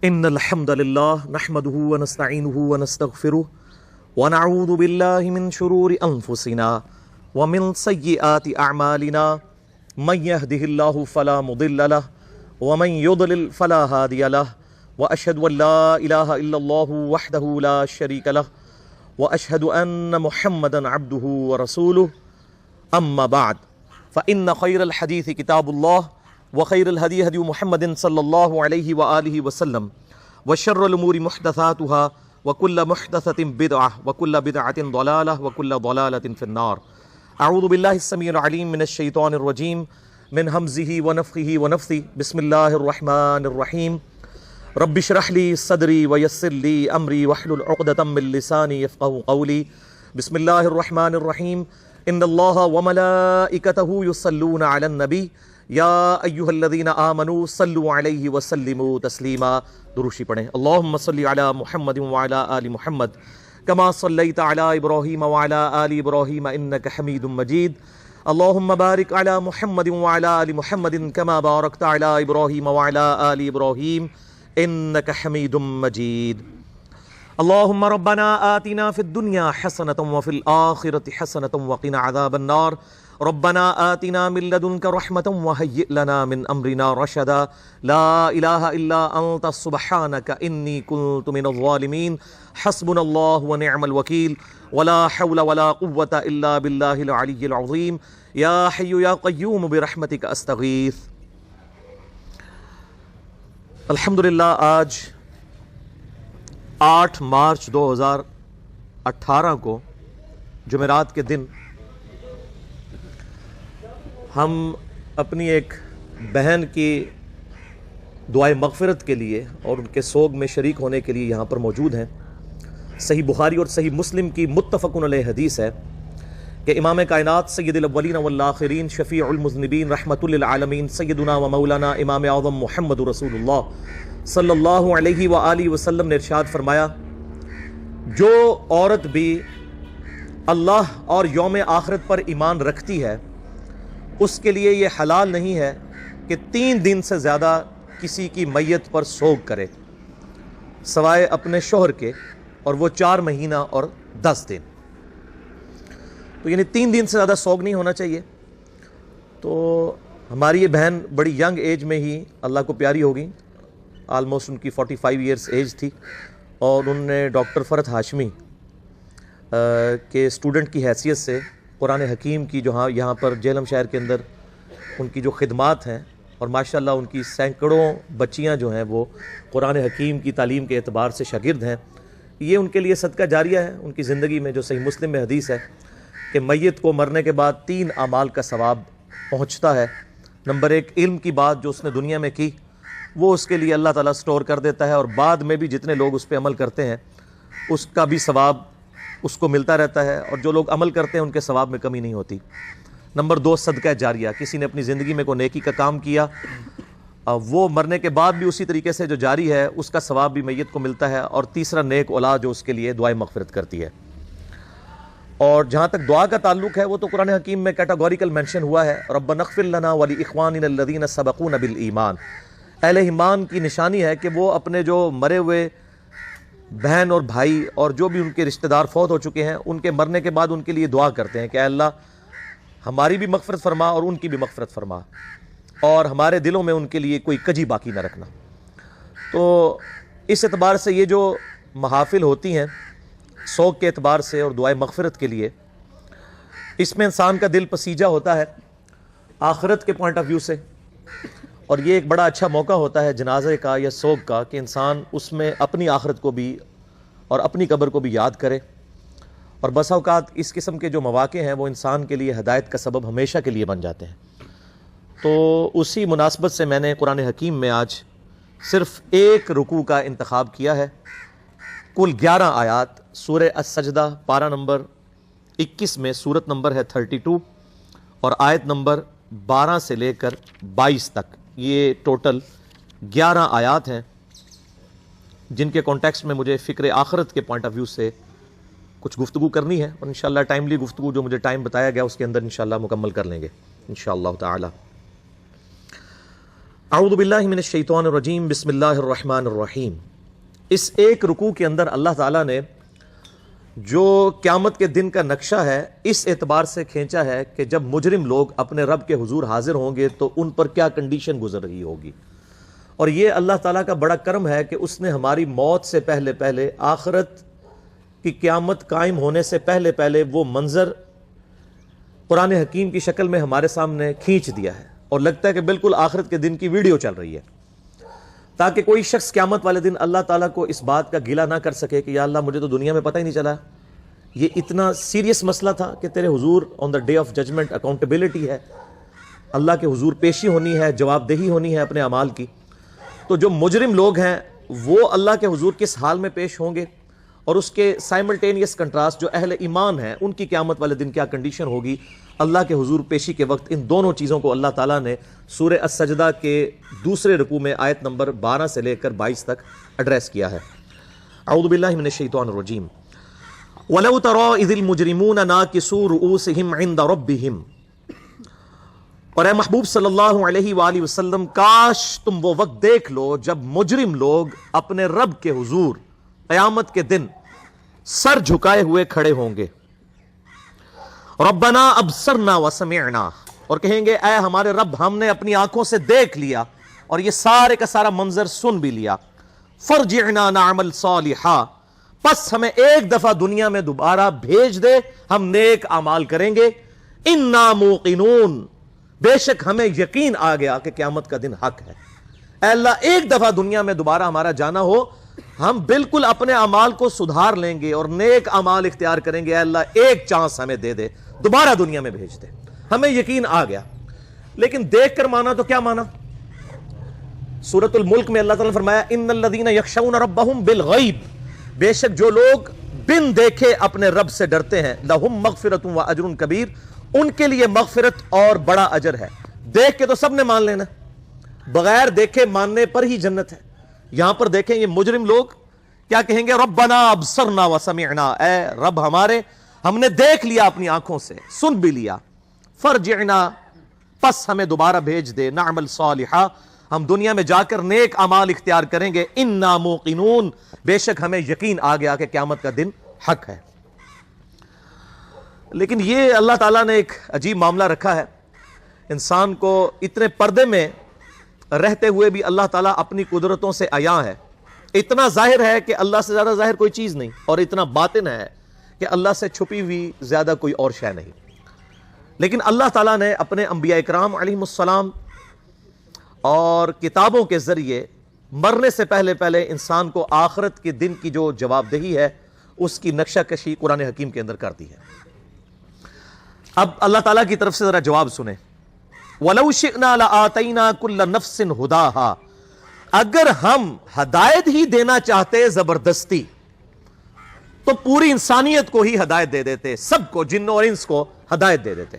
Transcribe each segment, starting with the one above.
ان الحمد لله نحمده ونستعينه ونستغفره ونعوذ بالله من شرور انفسنا ومن سيئات اعمالنا من يهده الله فلا مضل له ومن يضلل فلا هادي له واشهد ان لا اله الا الله وحده لا شريك له واشهد ان محمدا عبده ورسوله اما بعد فان خير الحديث كتاب الله وخير الهدي هدي محمد صلى الله عليه وآله وسلم وشر الأمور محدثاتها وكل محدثة بدعة وكل بدعة ضلالة وكل ضلالة في النار. أعوذ بالله السميع العليم من الشيطان الرجيم من همزه ونفخه ونفثه. بسم الله الرحمن الرحيم. رب اشرح لي صدري ويسر لي أمري واحلل عقدة من لساني يفقهوا قولي. بسم الله الرحمن الرحيم. إن الله وملائكته يصلون على النبي یا ایھا الذین آمنوا صلوا علیہ وسلموا تسلیما. دروشی پڑھیں. اللہم صلی علی محمد وعلی آل محمد کما صلیت علی ابراہیم وعلی آل ابراہیم انک حمید مجید. اللہم بارک علی محمد وعلی آل محمد کما بارکت علی ابراہیم وعلی آل ابراہیم انک حمید مجید. اللہم ربنا آتنا فی الدنیا حسنة وفی الآخرة حسنة وقنا عذاب النار. ربنا آتنا من لدنك رحمة وهيئ لنا من أمرنا رشدا. لا إله إلا أنت سبحانك إني كنت من الظالمين. حسبنا الله ونعم الوكيل ولا حول ولا قوة إلا بالله العلي العظيم. يا حي يا قيوم برحمتك أستغيث. الحمدللہ آج 8 مارچ 2018 کو جمعرات کے دن ہم اپنی ایک بہن کی دعائے مغفرت کے لیے اور ان کے سوگ میں شریک ہونے کے لیے یہاں پر موجود ہیں. صحیح بخاری اور صحیح مسلم کی متفق علیہ حدیث ہے کہ امام کائنات سید الاولین والآخرین شفیع المذنبین رحمۃ للعالمین سیدنا و مولانا امام اعظم محمد رسول اللہ صلی اللہ علیہ وآلہ وسلم نے ارشاد فرمایا، جو عورت بھی اللہ اور یوم آخرت پر ایمان رکھتی ہے اس کے لیے یہ حلال نہیں ہے کہ 3 دن سے زیادہ کسی کی میت پر سوگ کرے سوائے اپنے شوہر کے، اور وہ 4 مہینہ اور 10 دن. تو یعنی 3 دن سے زیادہ سوگ نہیں ہونا چاہیے. تو ہماری یہ بہن بڑی ینگ ایج میں ہی اللہ کو پیاری ہوگی. آلموسٹ ان کی 45 ایئرس ایج تھی، اور انہوں نے ڈاکٹر فرحت ہاشمی کے اسٹوڈنٹ کی حیثیت سے قرآن حکیم کی جو یہاں پر جہلم شہر کے اندر ان کی جو خدمات ہیں، اور ماشاءاللہ ان کی سینکڑوں بچیاں جو ہیں وہ قرآن حکیم کی تعلیم کے اعتبار سے شاگرد ہیں. یہ ان کے لیے صدقہ جاریہ ہے. ان کی زندگی میں جو صحیح مسلم میں حدیث ہے کہ میت کو مرنے کے بعد 3 اعمال کا ثواب پہنچتا ہے. نمبر 1، علم کی بات جو اس نے دنیا میں کی وہ اس کے لیے اللہ تعالیٰ سٹور کر دیتا ہے، اور بعد میں بھی جتنے لوگ اس پہ عمل کرتے ہیں اس کا بھی ثواب اس کو ملتا رہتا ہے، اور جو لوگ عمل کرتے ہیں ان کے ثواب میں کمی نہیں ہوتی. نمبر 2، صدقہ جاریہ. کسی نے اپنی زندگی میں کوئی نیکی کا کام کیا، وہ مرنے کے بعد بھی اسی طریقے سے جو جاری ہے اس کا ثواب بھی میت کو ملتا ہے. اور تیسرا، نیک اولاد جو اس کے لیے دعائیں مغفرت کرتی ہے. اور جہاں تک دعا کا تعلق ہے وہ تو قرآن حکیم میں کیٹاگوریکل مینشن ہوا ہے، ربنا اغفر لنا ولاخواننا الذین سبقونا بالایمان. اہل ایمان کی نشانی ہے کہ وہ اپنے جو مرے ہوئے بہن اور بھائی اور جو بھی ان کے رشتہ دار فوت ہو چکے ہیں ان کے مرنے کے بعد ان کے لیے دعا کرتے ہیں کہ اے اللہ ہماری بھی مغفرت فرما اور ان کی بھی مغفرت فرما، اور ہمارے دلوں میں ان کے لیے کوئی کجی باقی نہ رکھنا. تو اس اعتبار سے یہ جو محافل ہوتی ہیں سوگ کے اعتبار سے اور دعائے مغفرت کے لیے، اس میں انسان کا دل پسیجا ہوتا ہے آخرت کے پوائنٹ آف ویو سے، اور یہ ایک بڑا اچھا موقع ہوتا ہے جنازے کا یا سوگ کا کہ انسان اس میں اپنی آخرت کو بھی اور اپنی قبر کو بھی یاد کرے. اور بسا اوقات اس قسم کے جو مواقع ہیں وہ انسان کے لیے ہدایت کا سبب ہمیشہ کے لیے بن جاتے ہیں. تو اسی مناسبت سے میں نے قرآن حکیم میں آج صرف 1 رکوع کا انتخاب کیا ہے. کل 11 آیات سورہ السجدہ پارہ نمبر 21 میں، سورت نمبر ہے 32، اور آیت نمبر 12 سے لے کر 22 تک. یہ ٹوٹل 11 آیات ہیں جن کے کانٹیکسٹ میں مجھے فکر آخرت کے پوائنٹ آف ویو سے کچھ گفتگو کرنی ہے، اور انشاءاللہ ٹائملی گفتگو جو مجھے ٹائم بتایا گیا اس کے اندر انشاءاللہ مکمل کر لیں گے انشاءاللہ تعالی. اعوذ باللہ من الشیطان الرجیم بسم اللہ الرحمن الرحیم. اس ایک رکوع کے اندر اللہ تعالیٰ نے جو قیامت کے دن کا نقشہ ہے اس اعتبار سے کھینچا ہے کہ جب مجرم لوگ اپنے رب کے حضور حاضر ہوں گے تو ان پر کیا کنڈیشن گزر رہی ہوگی. اور یہ اللہ تعالیٰ کا بڑا کرم ہے کہ اس نے ہماری موت سے پہلے پہلے آخرت کی قیامت قائم ہونے سے پہلے پہلے وہ منظر قرآن حکیم کی شکل میں ہمارے سامنے کھینچ دیا ہے، اور لگتا ہے کہ بالکل آخرت کے دن کی ویڈیو چل رہی ہے، تاکہ کوئی شخص قیامت والے دن اللہ تعالیٰ کو اس بات کا گلہ نہ کر سکے کہ یا اللہ مجھے تو دنیا میں پتہ ہی نہیں چلا. یہ اتنا سیریس مسئلہ تھا کہ تیرے حضور on the day of judgment accountability ہے، اللہ کے حضور پیشی ہونی ہے، جواب دہی ہونی ہے اپنے اعمال کی. تو جو مجرم لوگ ہیں وہ اللہ کے حضور کس حال میں پیش ہوں گے، اور اس کے سائملٹینیس کنٹراسٹ جو اہل ایمان ہیں ان کی قیامت والے دن کیا کنڈیشن ہوگی. اللہ کے حضور پیشی کے وقت ان دونوں چیزوں کو اللہ تعالیٰ نے سورہ السجدہ کے دوسرے رکوع میں آیت نمبر 12 سے لے کر 22 تک ایڈریس کیا ہے. اعوذ باللہ من الشیطان الرجیم. وَلَوْ تَرَىٰ إِذِ الْمُجْرِمُونَ نَاكِسُو رُؤُوسِهِمْ عِنْدَ رَبِّهِمْ. اور اے محبوب صلی اللہ علیہ وآلہ وسلم، کاش تم وہ وقت دیکھ لو جب مجرم لوگ اپنے رب کے حضور قیامت کے دن سر جھکائے ہوئے کھڑے ہوں گے. ربنا ابصرنا وسمعنا، اور کہیں گے اے ہمارے رب ہم نے اپنی آنکھوں سے دیکھ لیا اور یہ سارے کا سارا منظر سن بھی لیا. فرجعنا نعمل صالحا، پس ہمیں ایک دفعہ دنیا میں دوبارہ بھیج دے، ہم نیک اعمال کریں گے. انا موقنون، بے شک ہمیں یقین آ گیا کہ قیامت کا دن حق ہے. اے اللہ ایک دفعہ دنیا میں دوبارہ ہمارا جانا ہو، ہم بالکل اپنے اعمال کو سدھار لیں گے اور نیک اعمال اختیار کریں گے. اے اللہ ایک چانس ہمیں دے دے، دوبارہ دنیا میں بھیج دے، ہمیں یقین آ گیا. لیکن دیکھ کر مانا تو کیا مانا؟ سورۃ الملک میں اللہ تعالیٰ نے فرمایا ان الذین یخشون ربہم بالغیب، بے شک جو لوگ بن دیکھے اپنے رب سے ڈرتے ہیں، لہم مغفرۃ و اجر کبیر، ان کے لیے مغفرت اور بڑا اجر ہے. دیکھ کے تو سب نے مان لینا، بغیر دیکھے ماننے پر ہی جنت ہے. یہاں پر دیکھیں یہ مجرم لوگ کیا کہیں گے؟ ربنا ابصرنا وسمعنا، اے رب ہمارے ہم نے دیکھ لیا اپنی آنکھوں سے، سن بھی لیا. فرجعنا، پس ہمیں دوبارہ بھیج دے. نعمل صالحا، ہم دنیا میں جا کر نیک اعمال اختیار کریں گے. انا موقنون، بے شک ہمیں یقین آ گیا کہ قیامت کا دن حق ہے. لیکن یہ اللہ تعالیٰ نے ایک عجیب معاملہ رکھا ہے. انسان کو اتنے پردے میں رہتے ہوئے بھی اللہ تعالیٰ اپنی قدرتوں سے عیاں ہے. اتنا ظاہر ہے کہ اللہ سے زیادہ ظاہر کوئی چیز نہیں، اور اتنا باطن ہے کہ اللہ سے چھپی ہوئی زیادہ کوئی اور شے نہیں. لیکن اللہ تعالیٰ نے اپنے انبیاء اکرام علیہم السلام اور کتابوں کے ذریعے مرنے سے پہلے پہلے انسان کو آخرت کے دن کی جو جواب دہی ہے اس کی نقشہ کشی قرآن حکیم کے اندر کر دی ہے. اب اللہ تعالیٰ کی طرف سے ذرا جواب سنیں. وَلَوْ شِئْنَا لَآتَيْنَا كُلَّ نَفْسٍ هُدَاهَا، اگر ہم ہدایت ہی دینا چاہتے زبردستی تو پوری انسانیت کو ہی ہدایت دے دیتے، سب کو، جن اور انس کو ہدایت دے دیتے.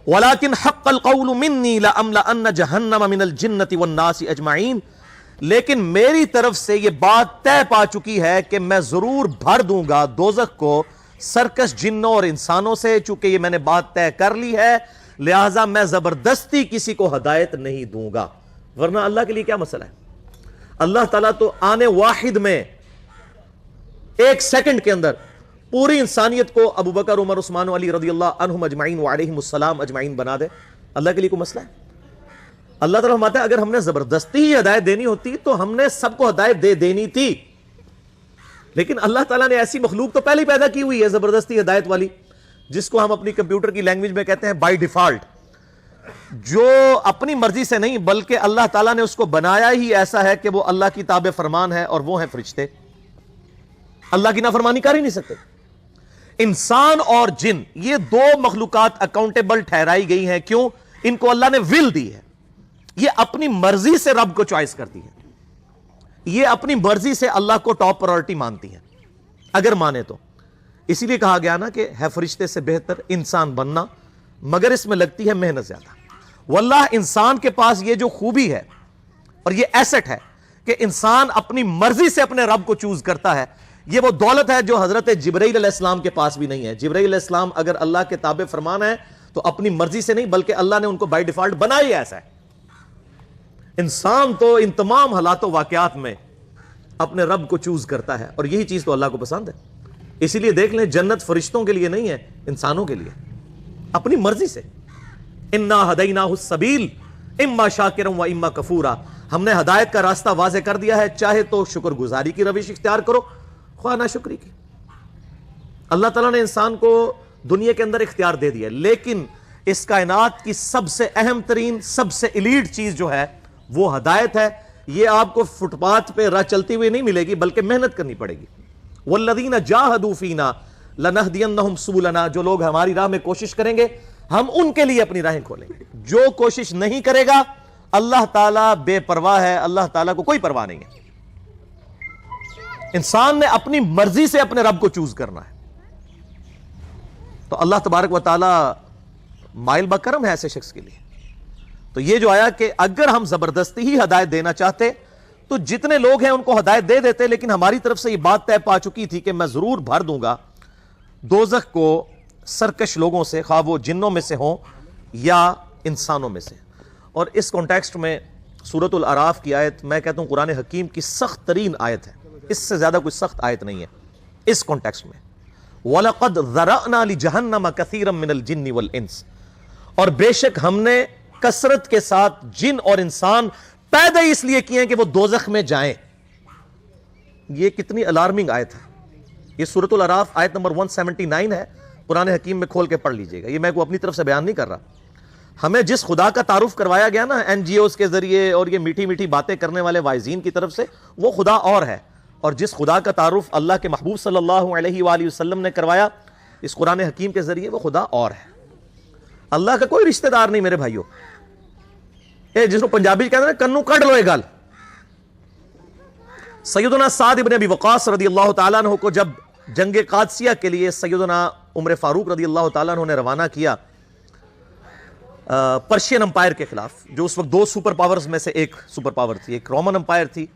وَلَكِنْ حَقَّ الْقَوْلُ مِنِّي لَأَمْلَأَنَّ جَهَنَّمَ مِنَ الْجِنَّةِ وَالنَّاسِ أَجْمَعِينَ، لیکن میری طرف سے یہ بات طے پا چکی ہے کہ میں ضرور بھر دوں گا دوزخ کو سرکش جنوں اور انسانوں سے. چونکہ یہ میں نے بات طے کر لی ہے، لہٰذا میں زبردستی کسی کو ہدایت نہیں دوں گا. ورنہ اللہ کے لیے کیا مسئلہ ہے؟ اللہ تعالیٰ تو آنے واحد میں ایک سیکنڈ کے اندر پوری انسانیت کو ابو بکر، عمر، عثمان، علی رضی اللہ عنہم اجمعین وعلیہم السلام اجمعین بنا دے. اللہ کے لیے کوئی مسئلہ ہے؟ اللہ تعالیٰ فرماتا ہے اگر ہم نے زبردستی ہی ہدایت دینی ہوتی تو ہم نے سب کو ہدایت دے دینی تھی. لیکن اللہ تعالیٰ نے ایسی مخلوق تو پہلے ہی پیدا کی ہوئی ہے زبردستی ہدایت والی، جس کو ہم اپنی کمپیوٹر کی لینگویج میں کہتے ہیں بائی ڈیفالٹ، جو اپنی مرضی سے نہیں بلکہ اللہ تعالیٰ نے اس کو بنایا ہی ایسا ہے کہ وہ اللہ کی تابع فرمان ہے، اور وہ ہیں فرشتے. اللہ کی نافرمانی کر ہی نہیں سکتے. انسان اور جن، یہ دو مخلوقات اکاؤنٹیبل ٹھہرائی گئی ہیں. کیوں؟ ان کو اللہ نے ول دی ہے، یہ اپنی مرضی سے رب کو چوائس کرتی ہے، یہ اپنی مرضی سے اللہ کو ٹاپ پرائورٹی مانتی ہیں اگر مانے تو. اسی لیے کہا گیا نا کہ ہے فرشتے سے بہتر انسان بننا، مگر اس میں لگتی ہے محنت زیادہ. واللہ انسان کے پاس یہ جو خوبی ہے اور یہ ایسٹ ہے کہ انسان اپنی مرضی سے اپنے رب کو چوز کرتا ہے، یہ وہ دولت ہے جو حضرت جبرائیل علیہ السلام کے پاس بھی نہیں ہے. جبرائیل علیہ السلام اگر اللہ کے تابع فرمان ہے تو اپنی مرضی سے نہیں بلکہ اللہ نے ان کو بائی ڈیفالٹ بنا ہی ایسا ہے. انسان تو ان تمام حالات و واقعات میں اپنے رب کو چوز کرتا ہے، اور یہی چیز تو اللہ کو پسند ہے۔ اسی لیے دیکھ لیں، جنت فرشتوں کے لیے نہیں ہے، انسانوں کے لیے، اپنی مرضی سے۔ انا ہدیناہ السبیل اما شاکرا و اما کفورا، ہم نے ہدایت کا راستہ واضح کر دیا ہے، چاہے تو شکر گزاری کی روش اختیار کرو، خواہ ناشکری کی۔ اللہ تعالیٰ نے انسان کو دنیا کے اندر اختیار دے دیا، لیکن اس کائنات کی سب سے اہم ترین، سب سے ایلیٹ چیز جو ہے وہ ہدایت ہے۔ یہ آپ کو فٹ پاتھ پہ راہ چلتی ہوئی نہیں ملے گی، بلکہ محنت کرنی پڑے گی۔ والذین جاہدوا فینا لنہدینہم سبلنا، جو لوگ ہماری راہ میں کوشش کریں گے ہم ان کے لیے اپنی راہیں کھولیں گے۔ جو کوشش نہیں کرے گا اللہ تعالیٰ بے پرواہ ہے، اللہ تعالیٰ کو کوئی پرواہ نہیں ہے۔ انسان نے اپنی مرضی سے اپنے رب کو چوز کرنا ہے، تو اللہ تبارک و تعالیٰ مائل بکرم ہے ایسے شخص کے لیے۔ تو یہ جو آیا کہ اگر ہم زبردستی ہی ہدایت دینا چاہتے تو جتنے لوگ ہیں ان کو ہدایت دے دیتے، لیکن ہماری طرف سے یہ بات طے پا چکی تھی کہ میں ضرور بھر دوں گا دوزخ کو سرکش لوگوں سے، خواہ وہ جنوں میں سے ہوں یا انسانوں میں سے۔ اور اس کانٹیکسٹ میں سورۃ الاعراف کی آیت میں کہتا ہوں قرآن حکیم کی سخت ترین آیت ہے، اس سے زیادہ کوئی سخت آیت نہیں ہے اس کانٹیکسٹ میں۔ وَلَقَدْ ذَرَأْنَا لِجَهَنَّمَ كَثِيرًا مِنَ الْجِنِّ وَالْإِنسِ، اور بے شک ہم نے کثرت کے ساتھ جن اور انسان پیدا اس لیے کیے ہیں کہ وہ دوزخ میں جائیں۔ یہ کتنی الارمنگ آیت ہے۔ یہ سورۃ الاعراف آیت نمبر 179 ہے، قرآن حکیم میں کھول کے پڑھ لیجئے گا۔ یہ میں کو اپنی طرف سے بیان نہیں کر رہا۔ ہمیں جس خدا کا تعارف کروایا گیا نا این جی اوز کے ذریعے اور یہ میٹھی میٹھی باتیں کرنے والے وائزین کی طرف سے، وہ خدا اور ہے، اور جس خدا کا تعارف اللہ کے محبوب صلی اللہ علیہ وآلہ وسلم نے کروایا اس قرآن حکیم کے ذریعے، وہ خدا اور ہے۔ اللہ کا کوئی رشتہ دار نہیں میرے بھائیوں۔ جس کو پنجابی کہتے ہیں نا کنو کڈ لو یہ گل۔ سیدنا سعد ابن ابی وقاص رضی اللہ تعالیٰ عنہ کو جب جنگ قادسیہ کے لیے سیدنا عمر فاروق رضی اللہ تعالیٰ عنہ نے روانہ کیا پرشین امپائر کے خلاف، جو اس وقت دو سپر پاورز میں سے ایک سپر پاور تھی، ایک رومن امپائر تھی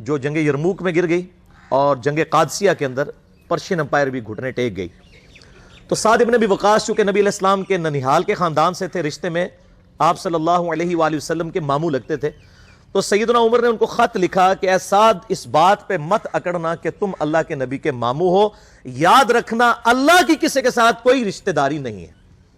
جو جنگ یرموک میں گر گئی، اور جنگ قادسیہ کے اندر پرشین امپائر بھی گھٹنے ٹیک گئی۔ تو سعد ابن ابی وقاص چونکہ نبی علیہ السلام کے ننیحال کے خاندان سے تھے، رشتے میں آپ صلی اللہ علیہ وآلہ وسلم کے ماموں لگتے تھے، تو سیدنا عمر نے ان کو خط لکھا کہ اے سعد، اس بات پہ مت اکڑنا کہ تم اللہ کے نبی کے ماموں ہو، یاد رکھنا اللہ کی کسی کے ساتھ کوئی رشتہ داری نہیں ہے،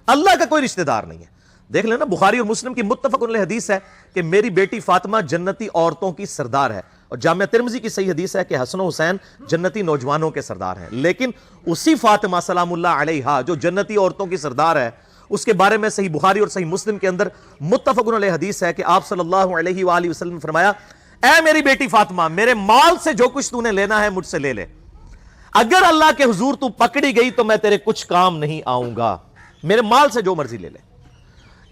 اللہ کا کوئی رشتہ دار نہیں ہے۔ دیکھ لینا بخاری اور مسلم کی متفق علیہ حدیث ہے کہ میری بیٹی فاطمہ جنتی عورتوں کی سردار ہے، اور جامعہ ترمذی کی صحیح حدیث ہے کہ حسن و حسین جنتی نوجوانوں کے سردار ہیں۔ لیکن اسی فاطمہ سلام اللہ علیہا جو جنتی عورتوں کی سردار ہے، اس کے بارے میں صحیح بخاری اور صحیح مسلم کے اندر متفق علیہ حدیث ہے کہ آپ صلی اللہ علیہ وآلہ وسلم نے فرمایا، اے میری بیٹی فاطمہ، میرے مال سے جو کچھ تو نے لینا ہے مجھ سے لے لے، اگر اللہ کے حضور تو پکڑی گئی تو میں تیرے کچھ کام نہیں آؤں گا، میرے مال سے جو مرضی لے لے۔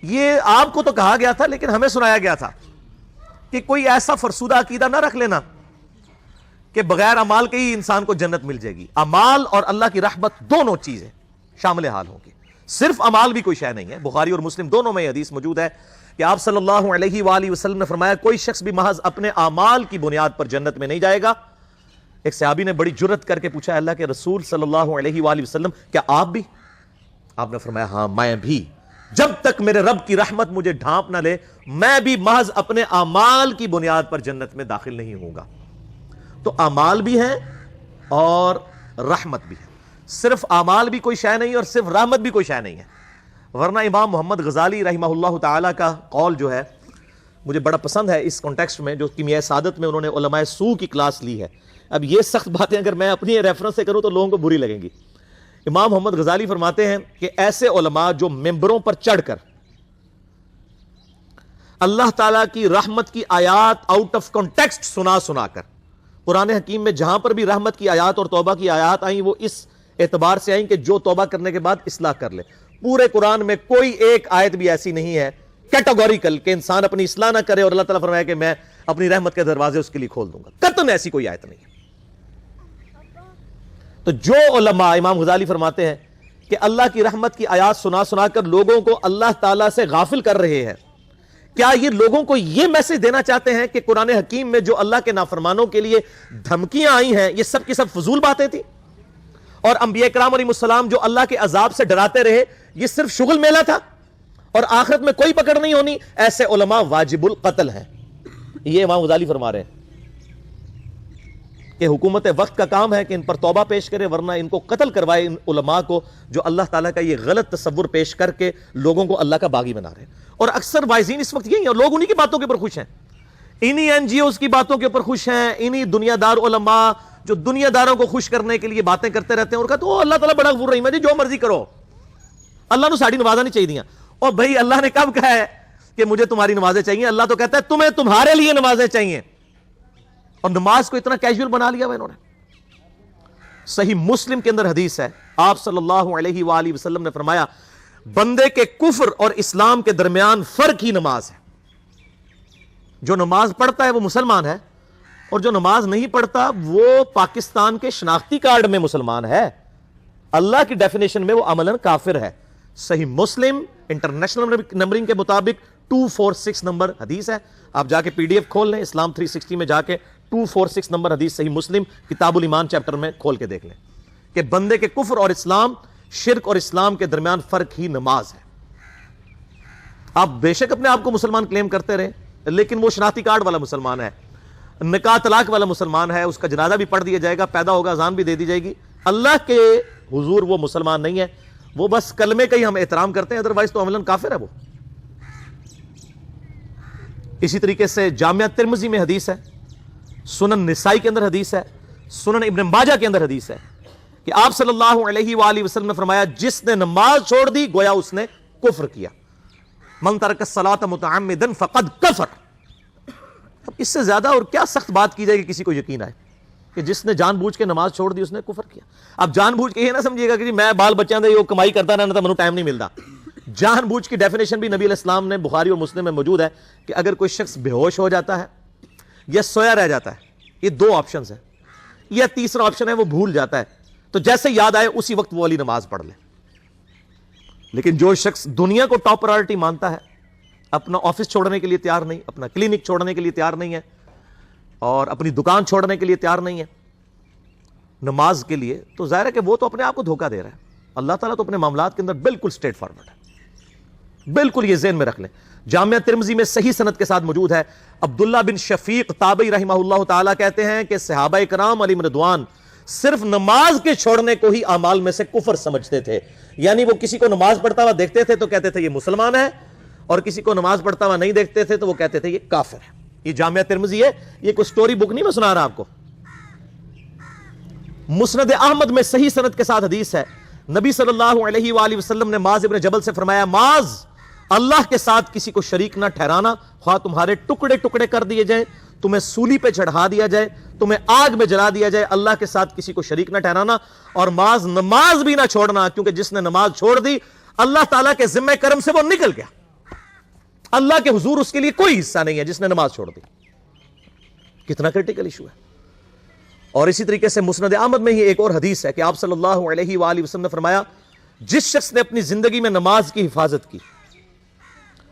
یہ آپ کو تو کہا گیا تھا، لیکن ہمیں سنایا گیا تھا کہ کوئی ایسا فرسودہ عقیدہ نہ رکھ لینا کہ بغیر اعمال کے ہی انسان کو جنت مل جائے گی۔ اعمال اور اللہ کی رحمت دونوں چیزیں شامل حال ہوں گی، صرف اعمال بھی کوئی شے نہیں ہے۔ بخاری اور مسلم دونوں میں یہ حدیث موجود ہے کہ آپ صلی اللہ علیہ وآلہ وسلم نے فرمایا، کوئی شخص بھی محض اپنے اعمال کی بنیاد پر جنت میں نہیں جائے گا۔ ایک صحابی نے بڑی جرت کر کے پوچھا، اللہ کے رسول صلی اللہ علیہ وآلہ وسلم، کیا آپ بھی؟ آپ نے فرمایا، ہاں میں بھی، جب تک میرے رب کی رحمت مجھے ڈھانپ نہ لے میں بھی محض اپنے اعمال کی بنیاد پر جنت میں داخل نہیں ہوں گا۔ تو اعمال بھی ہیں اور رحمت بھی ہے، صرف اعمال بھی کوئی شے نہیں اور صرف رحمت بھی کوئی شے نہیں ہے۔ ورنہ امام محمد غزالی رحمہ اللہ تعالیٰ کا قول جو ہے مجھے بڑا پسند ہے اس کانٹیکسٹ میں، جو کیمیائے سعادت میں انہوں نے علماء سو کی کلاس لی ہے۔ اب یہ سخت باتیں اگر میں اپنی ریفرنس سے کروں تو لوگوں کو بری لگیں گی۔ امام محمد غزالی فرماتے ہیں کہ ایسے علماء جو ممبروں پر چڑھ کر اللہ تعالیٰ کی رحمت کی آیات آؤٹ آف کانٹیکسٹ سنا کر، قرآن حکیم میں جہاں پر بھی رحمت کی آیات اور توبہ کی آیات آئیں وہ اس اعتبار سے آئیں کہ جو توبہ کرنے کے بعد اصلاح کر لے۔ پورے قرآن میں کوئی ایک آیت بھی ایسی نہیں ہے کیٹیگوریکل کہ انسان اپنی اصلاح نہ کرے اور اللہ تعالیٰ فرمائے کہ میں اپنی رحمت کے دروازے اس کے لیے کھول دوں گا، قطعاً ایسی کوئی آیت نہیں ہے۔ تو جو علماء، امام غزالی فرماتے ہیں کہ اللہ کی رحمت کی آیات سنا کر لوگوں کو اللہ تعالیٰ سے غافل کر رہے ہیں، کیا یہ لوگوں کو یہ میسج دینا چاہتے ہیں کہ قرآن حکیم میں جو اللہ کے نافرمانوں کے لیے دھمکیاں آئی ہیں یہ سب کی سب فضول باتیں تھیں، اور انبیاء کرام علیہ السلام جو اللہ کے عذاب سے ڈراتے رہے یہ صرف شغل میلہ تھا اور آخرت میں کوئی پکڑ نہیں ہونی؟ ایسے علماء واجب القتل ہیں۔ یہ امام غزالی فرما رہے ہیں کہ حکومت وقت کا کام ہے کہ ان پر توبہ پیش کرے، ورنہ ان کو قتل کروائے، ان علماء کو جو اللہ تعالیٰ کا یہ غلط تصور پیش کر کے لوگوں کو اللہ کا باغی بنا رہے ہیں۔ اور اکثر وائزین اس وقت یہی ہیں، اور لوگ انہی کی باتوں کے اوپر خوش ہیں، انہی این جی اوز کی باتوں کے اوپر خوش ہیں، انہی دنیا دار علماء جو دنیا داروں کو خوش کرنے کے لیے باتیں کرتے رہتے ہیں اور کہتے ہیں اللہ تعالیٰ بڑا غفور رحیم ہے جی، جو مرضی کرو، اللہ نے ساڑی نمازیں نہیں چاہیے دیا۔ اور بھائی اللہ نے کب کہا ہے کہ مجھے تمہاری نمازیں چاہیے؟ اللہ تو کہتا ہے تمہیں تمہارے لیے نمازیں چاہیے، اور نماز کو اتنا کیجول بنا لیا انہوں نے۔ صحیح مسلم کے اندر حدیث ہے، آپ صلی اللہ علیہ وآلہ وسلم نے فرمایا بندے کے کفر اور اسلام کے درمیان فرق ہی نماز ہے۔ جو نماز پڑھتا ہے وہ مسلمان ہے، اور جو نماز نہیں پڑھتا وہ پاکستان کے شناختی کارڈ میں مسلمان ہے، اللہ کی ڈیفینیشن میں وہ عملاً کافر ہے۔ صحیح مسلم انٹرنیشنل نمبرنگ کے مطابق 246 نمبر حدیث ہے، آپ جا کے پی ڈی ایف کھول لیں، اسلام 360 میں جا کے 246 نمبر حدیث صحیح مسلم کتاب الایمان چیپٹر میں کھول کے دیکھ لیں کہ بندے کے کفر اور اسلام، شرک اور اسلام کے درمیان فرق ہی نماز ہے۔ آپ بے شک اپنے آپ کو مسلمان کلیم کرتے رہیں، لیکن وہ شناختی کارڈ والا مسلمان ہے، نکاح طلاق والا مسلمان ہے، اس کا جنازہ بھی پڑھ دیا جائے گا، پیدا ہوگا اذان بھی دے دی جائے گی، اللہ کے حضور وہ مسلمان نہیں ہے، وہ بس کلمے کا ہی ہم احترام کرتے ہیں، ادروائز تو عملاً کافر ہے وہ۔ اسی طریقے سے جامعہ ترمذی میں حدیث ہے، سنن نسائی کے اندر حدیث ہے، سنن ابن ماجہ کے اندر حدیث ہے کہ آپ صلی اللہ علیہ وآلہ وسلم نے فرمایا جس نے نماز چھوڑ دی گویا اس نے کفر کیا، من ترک الصلاۃ متعمدا فقد کفر۔ اب اس سے زیادہ اور کیا سخت بات کی جائے کہ کسی کو یقین آئے کہ جس نے جان بوجھ کے نماز چھوڑ دی اس نے کفر کیا۔ اب جان بوجھ کے یہ نہ سمجھیے گا کہ جی میں بال بچیاں دے یہ کمائی کرتا رہنا تھا منو ٹائم نہیں ملتا۔ جان بوجھ کی ڈیفینیشن بھی نبی علیہ السلام نے بخاری اور مسلم میں موجود ہے کہ اگر کوئی شخص بے ہوش ہو جاتا ہے یا سویا رہ جاتا ہے، یہ دو آپشنز ہیں، یا تیسرا آپشن ہے وہ بھول جاتا ہے، تو جیسے یاد آئے اسی وقت وہ والی نماز پڑھ لے۔ لیکن جو شخص دنیا کو ٹاپ پرائورٹی مانتا ہے، اپنا آفس چھوڑنے کے لیے تیار نہیں، اپنا کلینک چھوڑنے کے لیے تیار نہیں ہے، اور اپنی دکان چھوڑنے کے لیے تیار نہیں ہے نماز کے لیے، تو ظاہر ہے کہ وہ تو اپنے آپ کو دھوکہ دے رہا ہے۔ اللہ تعالیٰ تو اپنے معاملات کے اندر بالکل اسٹریٹ فارورڈ ہے، بالکل یہ ذہن میں رکھ لیں۔ جامعہ ترمذی میں صحیح سند کے ساتھ موجود ہے، عبداللہ بن شفیق تابعی رحمہ اللہ تعالیٰ کہتے ہیں کہ صحابہ کرام علیہم رضوان صرف نماز کے چھوڑنے کو ہی اعمال میں سے کفر سمجھتے تھے، یعنی وہ کسی کو نماز پڑھتا ہوا دیکھتے تھے تو کہتے تھے یہ مسلمان ہے، اور کسی کو نماز پڑھتا ہوا نہیں دیکھتے تھے تو وہ کہتے تھے یہ کافر ہے۔ یہ جامعہ ترمذی ہے، یہ کوئی سٹوری بک نہیں میں سنا رہا آپ کو۔ مسند احمد میں صحیح سند کے ساتھ حدیث ہے، نبی صلی اللہ علیہ وآلہ وسلم نے معاذ ابن جبل سے فرمایا معاذ اللہ کے ساتھ کسی کو شریک نہ ٹھہرانا، خواہ تمہارے ٹکڑے ٹکڑے کر دیے جائیں، تمہیں سولی پہ چڑھا دیا جائے، تمہیں آگ میں جلا دیا جائے، اللہ کے ساتھ کسی کو شریک نہ ٹھہرانا، اور معاذ نماز بھی نہ چھوڑنا، کیونکہ جس نے نماز چھوڑ دی اللہ تعالیٰ کے ذمہ کرم سے وہ نکل گیا، اللہ کے حضور اس کے لیے کوئی حصہ نہیں ہے جس نے نماز چھوڑ دی۔ کتنا کرٹیکل ایشو ہے۔ اور اسی طریقے سے مسند احمد میں ہی ایک اور حدیث ہے کہ آپ صلی اللہ علیہ وآلہ وسلم نے فرمایا جس شخص نے اپنی زندگی میں نماز کی حفاظت کی،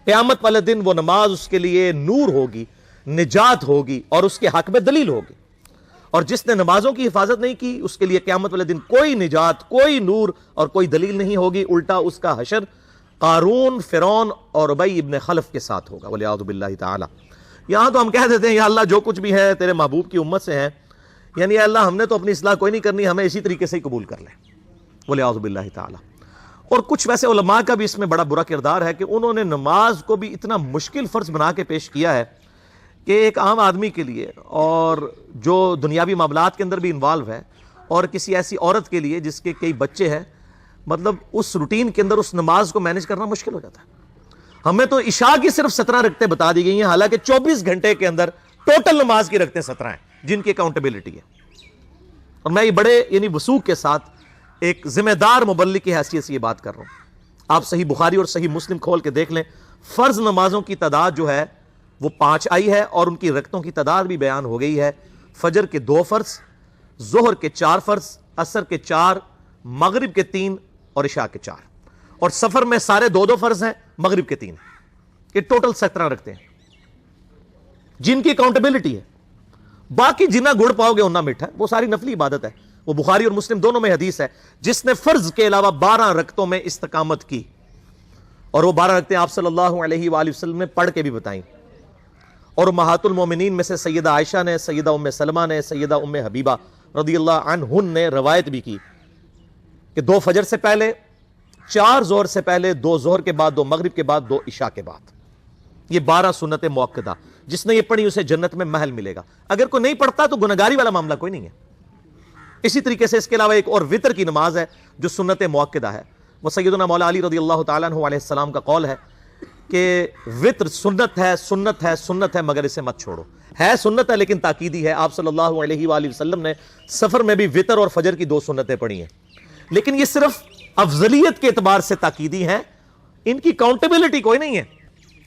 قیامت والے دن وہ نماز اس کے لیے نور ہوگی، نجات ہوگی، اور اس کے حق میں دلیل ہوگی، اور جس نے نمازوں کی حفاظت نہیں کی اس کے لیے قیامت والے دن کوئی نجات، کوئی نور اور کوئی دلیل نہیں ہوگی، الٹا اس کا حشر قارون، فرعون اور ابی ابن خلف کے ساتھ ہوگا، والعیاذ باللہ تعالی۔ یہاں تو ہم کہہ دیتے ہیں یا اللہ جو کچھ بھی ہے تیرے محبوب کی امت سے ہے، یعنی اللہ ہم نے تو اپنی اصلاح کوئی نہیں کرنی، ہمیں اسی طریقے سے ہی قبول کر لیں، والعیاذ باللہ تعالی۔ اور کچھ ویسے علماء کا بھی اس میں بڑا برا کردار ہے کہ انہوں نے نماز کو بھی اتنا مشکل فرض بنا کے پیش کیا ہے کہ ایک عام آدمی کے لیے، اور جو دنیاوی معاملات کے اندر بھی انوالو ہے، اور کسی ایسی عورت کے لیے جس کے کئی بچے ہیں، مطلب اس روٹین کے اندر اس نماز کو مینج کرنا مشکل ہو جاتا ہے۔ ہمیں تو عشاء کی صرف 17 رکعتیں بتا دی گئی ہیں، حالانکہ 24 گھنٹے کے اندر ٹوٹل نماز کی رکعتیں 17 ہیں جن کی اکاؤنٹیبلٹی ہے۔ اور میں یہ بڑے یعنی وثوق کے ساتھ ایک ذمہ دار مبلغ کی حیثیت سے یہ بات کر رہا ہوں۔ آپ صحیح بخاری اور صحیح مسلم کھول کے دیکھ لیں، فرض نمازوں کی تعداد جو ہے وہ 5 آئی ہے، اور ان کی رکعتوں کی تعداد بھی بیان ہو گئی ہے۔ فجر کے 2 فرض، ظہر کے 4 فرض، عصر کے 4، مغرب کے 3 اور عشاء کے 4، اور سفر میں سارے 2 فرض ہیں، مغرب کے 3، یہ ٹوٹل 17 رکھتے ہیں جن کی اکاؤنٹیبلٹی ہے۔ باقی جنہ گڑ پاؤ گے انہ میٹھا ہے، وہ ساری نفلی عبادت ہے۔ وہ بخاری اور مسلم دونوں میں حدیث ہے، جس نے فرض کے علاوہ 12 رکعتوں میں استقامت کی، اور وہ 12 رکعتیں آپ صلی اللہ علیہ وآلہ وسلم نے پڑھ کے بھی بتائیں، اور امہات المومنین میں سے سیدہ عائشہ نے، سیدہ ام سلمہ نے، سیدہ ام حبیبہ رضی اللہ عنہن نے روایت بھی کی کہ 2 فجر سے پہلے، 4 ظہر سے پہلے، 2 ظہر کے بعد، 2 مغرب کے بعد، 2 عشاء کے بعد، یہ 12 سنت موقدہ، جس نے یہ پڑھی اسے جنت میں محل ملے گا۔ اگر کوئی نہیں پڑھتا تو گنہگاری والا معاملہ کوئی نہیں ہے۔ اسی طریقے سے اس کے علاوہ ایک اور وتر کی نماز ہے جو سنت موقدہ ہے، وہ سیدنا مولا علی رضی اللہ تعالیٰ عنہ علیہ السلام کا قول ہے کہ وتر سنت ہے، سنت ہے، سنت ہے، مگر اسے مت چھوڑو۔ ہے سنت ہے لیکن تاکیدی ہے۔ آپ صلی اللہ علیہ وآلہ وسلم نے سفر میں بھی وتر اور فجر کی 2 سنتیں پڑھی ہیں، لیکن یہ صرف افضلیت کے اعتبار سے تاکیدی ہیں، ان کی کاؤنٹیبلٹی کوئی نہیں ہے۔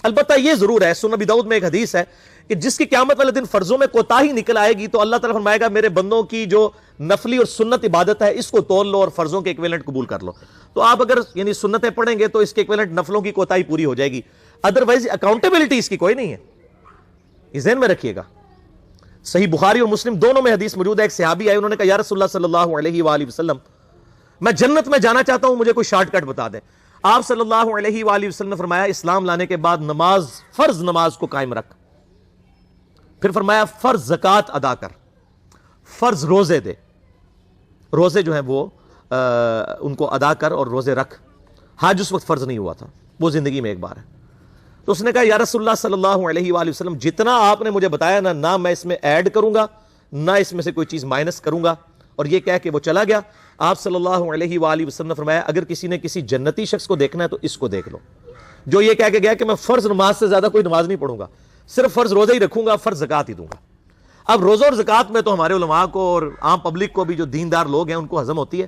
البتہ یہ ضرور ہے، سنن ابی داؤد میں ایک حدیث ہے کہ جس کی قیامت والے دن فرضوں میں کوتاہی نکل آئے گی تو اللہ تعالیٰ فرمائے گا میرے بندوں کی جو نفلی اور سنت عبادت ہے اس کو تول لو اور فرضوں کے ایکویلنٹ قبول کر لو۔ تو آپ اگر یعنی سنتیں پڑھیں گے تو اس کے ایکویلنٹ نفلوں کی کوتاہی پوری ہو جائے گی، ادروائز اکاؤنٹیبلٹی اس کی کوئی نہیں ہے، یہ ذہن میں رکھیے گا۔ صحیح بخاری اور مسلم دونوں میں حدیث موجود ہے، ایک صحابی آئے، انہوں نے کہا یا رسول اللہ صلی اللہ علیہ وآلہ وسلم میں جنت میں جانا چاہتا ہوں، مجھے کوئی شارٹ کٹ بتا دیں۔ آپ صلی اللہ علیہ وآلہ وسلم نے فرمایا اسلام لانے کے بعد نماز، فرض نماز کو قائم رکھ، پھر فرمایا فرض زکوٰۃ ادا کر، فرض روزے دے، روزے جو ہیں وہ ان کو ادا کر اور روزے رکھ۔ حج اس وقت فرض نہیں ہوا تھا، وہ زندگی میں ایک بار ہے۔ تو اس نے کہا یا رسول اللہ صلی اللہ علیہ وآلہ وسلم جتنا آپ نے مجھے بتایا نہ میں اس میں ایڈ کروں گا نہ اس میں سے کوئی چیز مائنس کروں گا، اور یہ کہہ کے وہ چلا گیا۔ آپ صلی اللہ علیہ وآلہ وسلم نے فرمایا اگر کسی نے کسی جنتی شخص کو دیکھنا ہے تو اس کو دیکھ لو، جو یہ کہہ کے گیا کہ میں فرض نماز سے زیادہ کوئی نماز نہیں پڑھوں گا، صرف فرض روزہ ہی رکھوں گا، فرض زکوٰۃ ہی دوں گا۔ اب روزہ اور زکوٰۃ میں تو ہمارے علماء کو اور عام پبلک کو بھی جو دیندار لوگ ہیں ان کو ہضم ہوتی ہے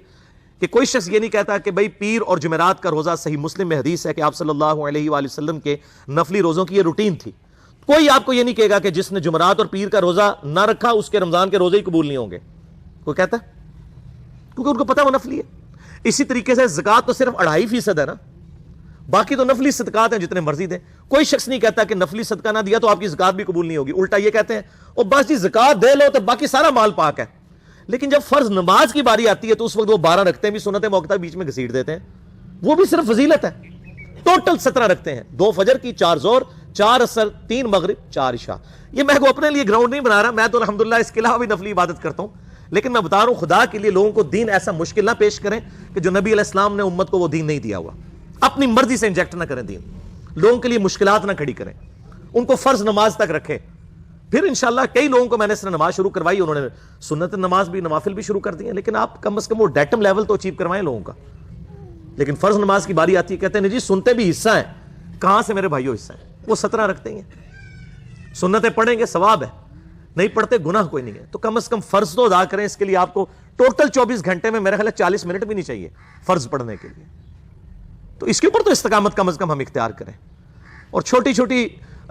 کہ کوئی شخص یہ نہیں کہتا کہ بھئی پیر اور جمعرات کا روزہ، صحیح مسلم میں حدیث ہے کہ آپ صلی اللہ علیہ وآلہ وسلم کے نفلی روزوں کی یہ روٹین تھی۔ کوئی آپ کو یہ نہیں کہے گا کہ جس نے جمعرات اور پیر کا روزہ نہ رکھا اس کے رمضان کے روزے ہی قبول نہیں ہوں گے، کوئی کہتا ہے؟ کیونکہ ان کو پتہ وہ نفلی ہے۔ اسی طریقے سے زکوٰۃ تو صرف 2.5% ہے نا، باقی تو نفلی صدقات ہیں جتنے مرضی دیں۔ کوئی شخص نہیں کہتا کہ نفلی صدقہ نہ دیا تو آپ کی زکوٰۃ بھی قبول نہیں ہوگی، الٹا یہ کہتے ہیں اور بس جی زکوٰۃ دے لو تو باقی سارا مال پاک ہے۔ لیکن جب فرض نماز کی باری آتی ہے تو اس وقت وہ 12 رکھتے ہیں بھی، سنت موقدہ بیچ میں گھسیٹ دیتے ہیں، وہ بھی صرف فضیلت ہے۔ ٹوٹل 17 رکھتے ہیں، 2 فجر کی، 4 ظہر، 4 عصر، 3 مغرب، 4 عشاء۔ یہ میں کو اپنے لیے گراؤنڈ نہیں بنا رہا، میں تو الحمدللہ اس کے علاوہ بھی نفلی عبادت کرتا ہوں، لیکن میں بتا رہا ہوں خدا کے لیے لوگوں کو دین ایسا مشکل نہ پیش کریں کہ جو نبی علیہ السلام نے امت کو وہ دین نہیں دیا ہوا، اپنی مرضی سے انجیکٹ نہ کریں دین، لوگوں کے لیے مشکلات نہ کھڑی کریں، ان کو فرض نماز تک رکھیں۔ پھر انشاءاللہ کئی لوگوں کو میں نے اس نے نماز شروع کروائی، انہوں نے سنت نماز بھی، نوافل بھی شروع کر دی ہیں، لیکن آپ کم از کم وہ ڈیٹم لیول تو اچیو کروائیں لوگوں کا۔ لیکن فرض نماز کی باری آتی ہے کہتے ہیں جی سنتے بھی حصہ ہیں، کہاں سے میرے بھائیوں حصہ ہیں؟ وہ 17 رکھتے ہیں، سنتیں پڑھیں گے ثواب ہے، نہیں پڑھتے گناہ کوئی نہیں ہے۔ تو کم از کم فرض تو ادا کریں، اس کے لیے آپ کو ٹوٹل 24 گھنٹے میں میرے خیال ہے 40 منٹ بھی نہیں چاہیے فرض پڑھنے کے لیے۔ تو اس کے اوپر تو استقامت کم از کم ہم اختیار کریں، اور چھوٹی چھوٹی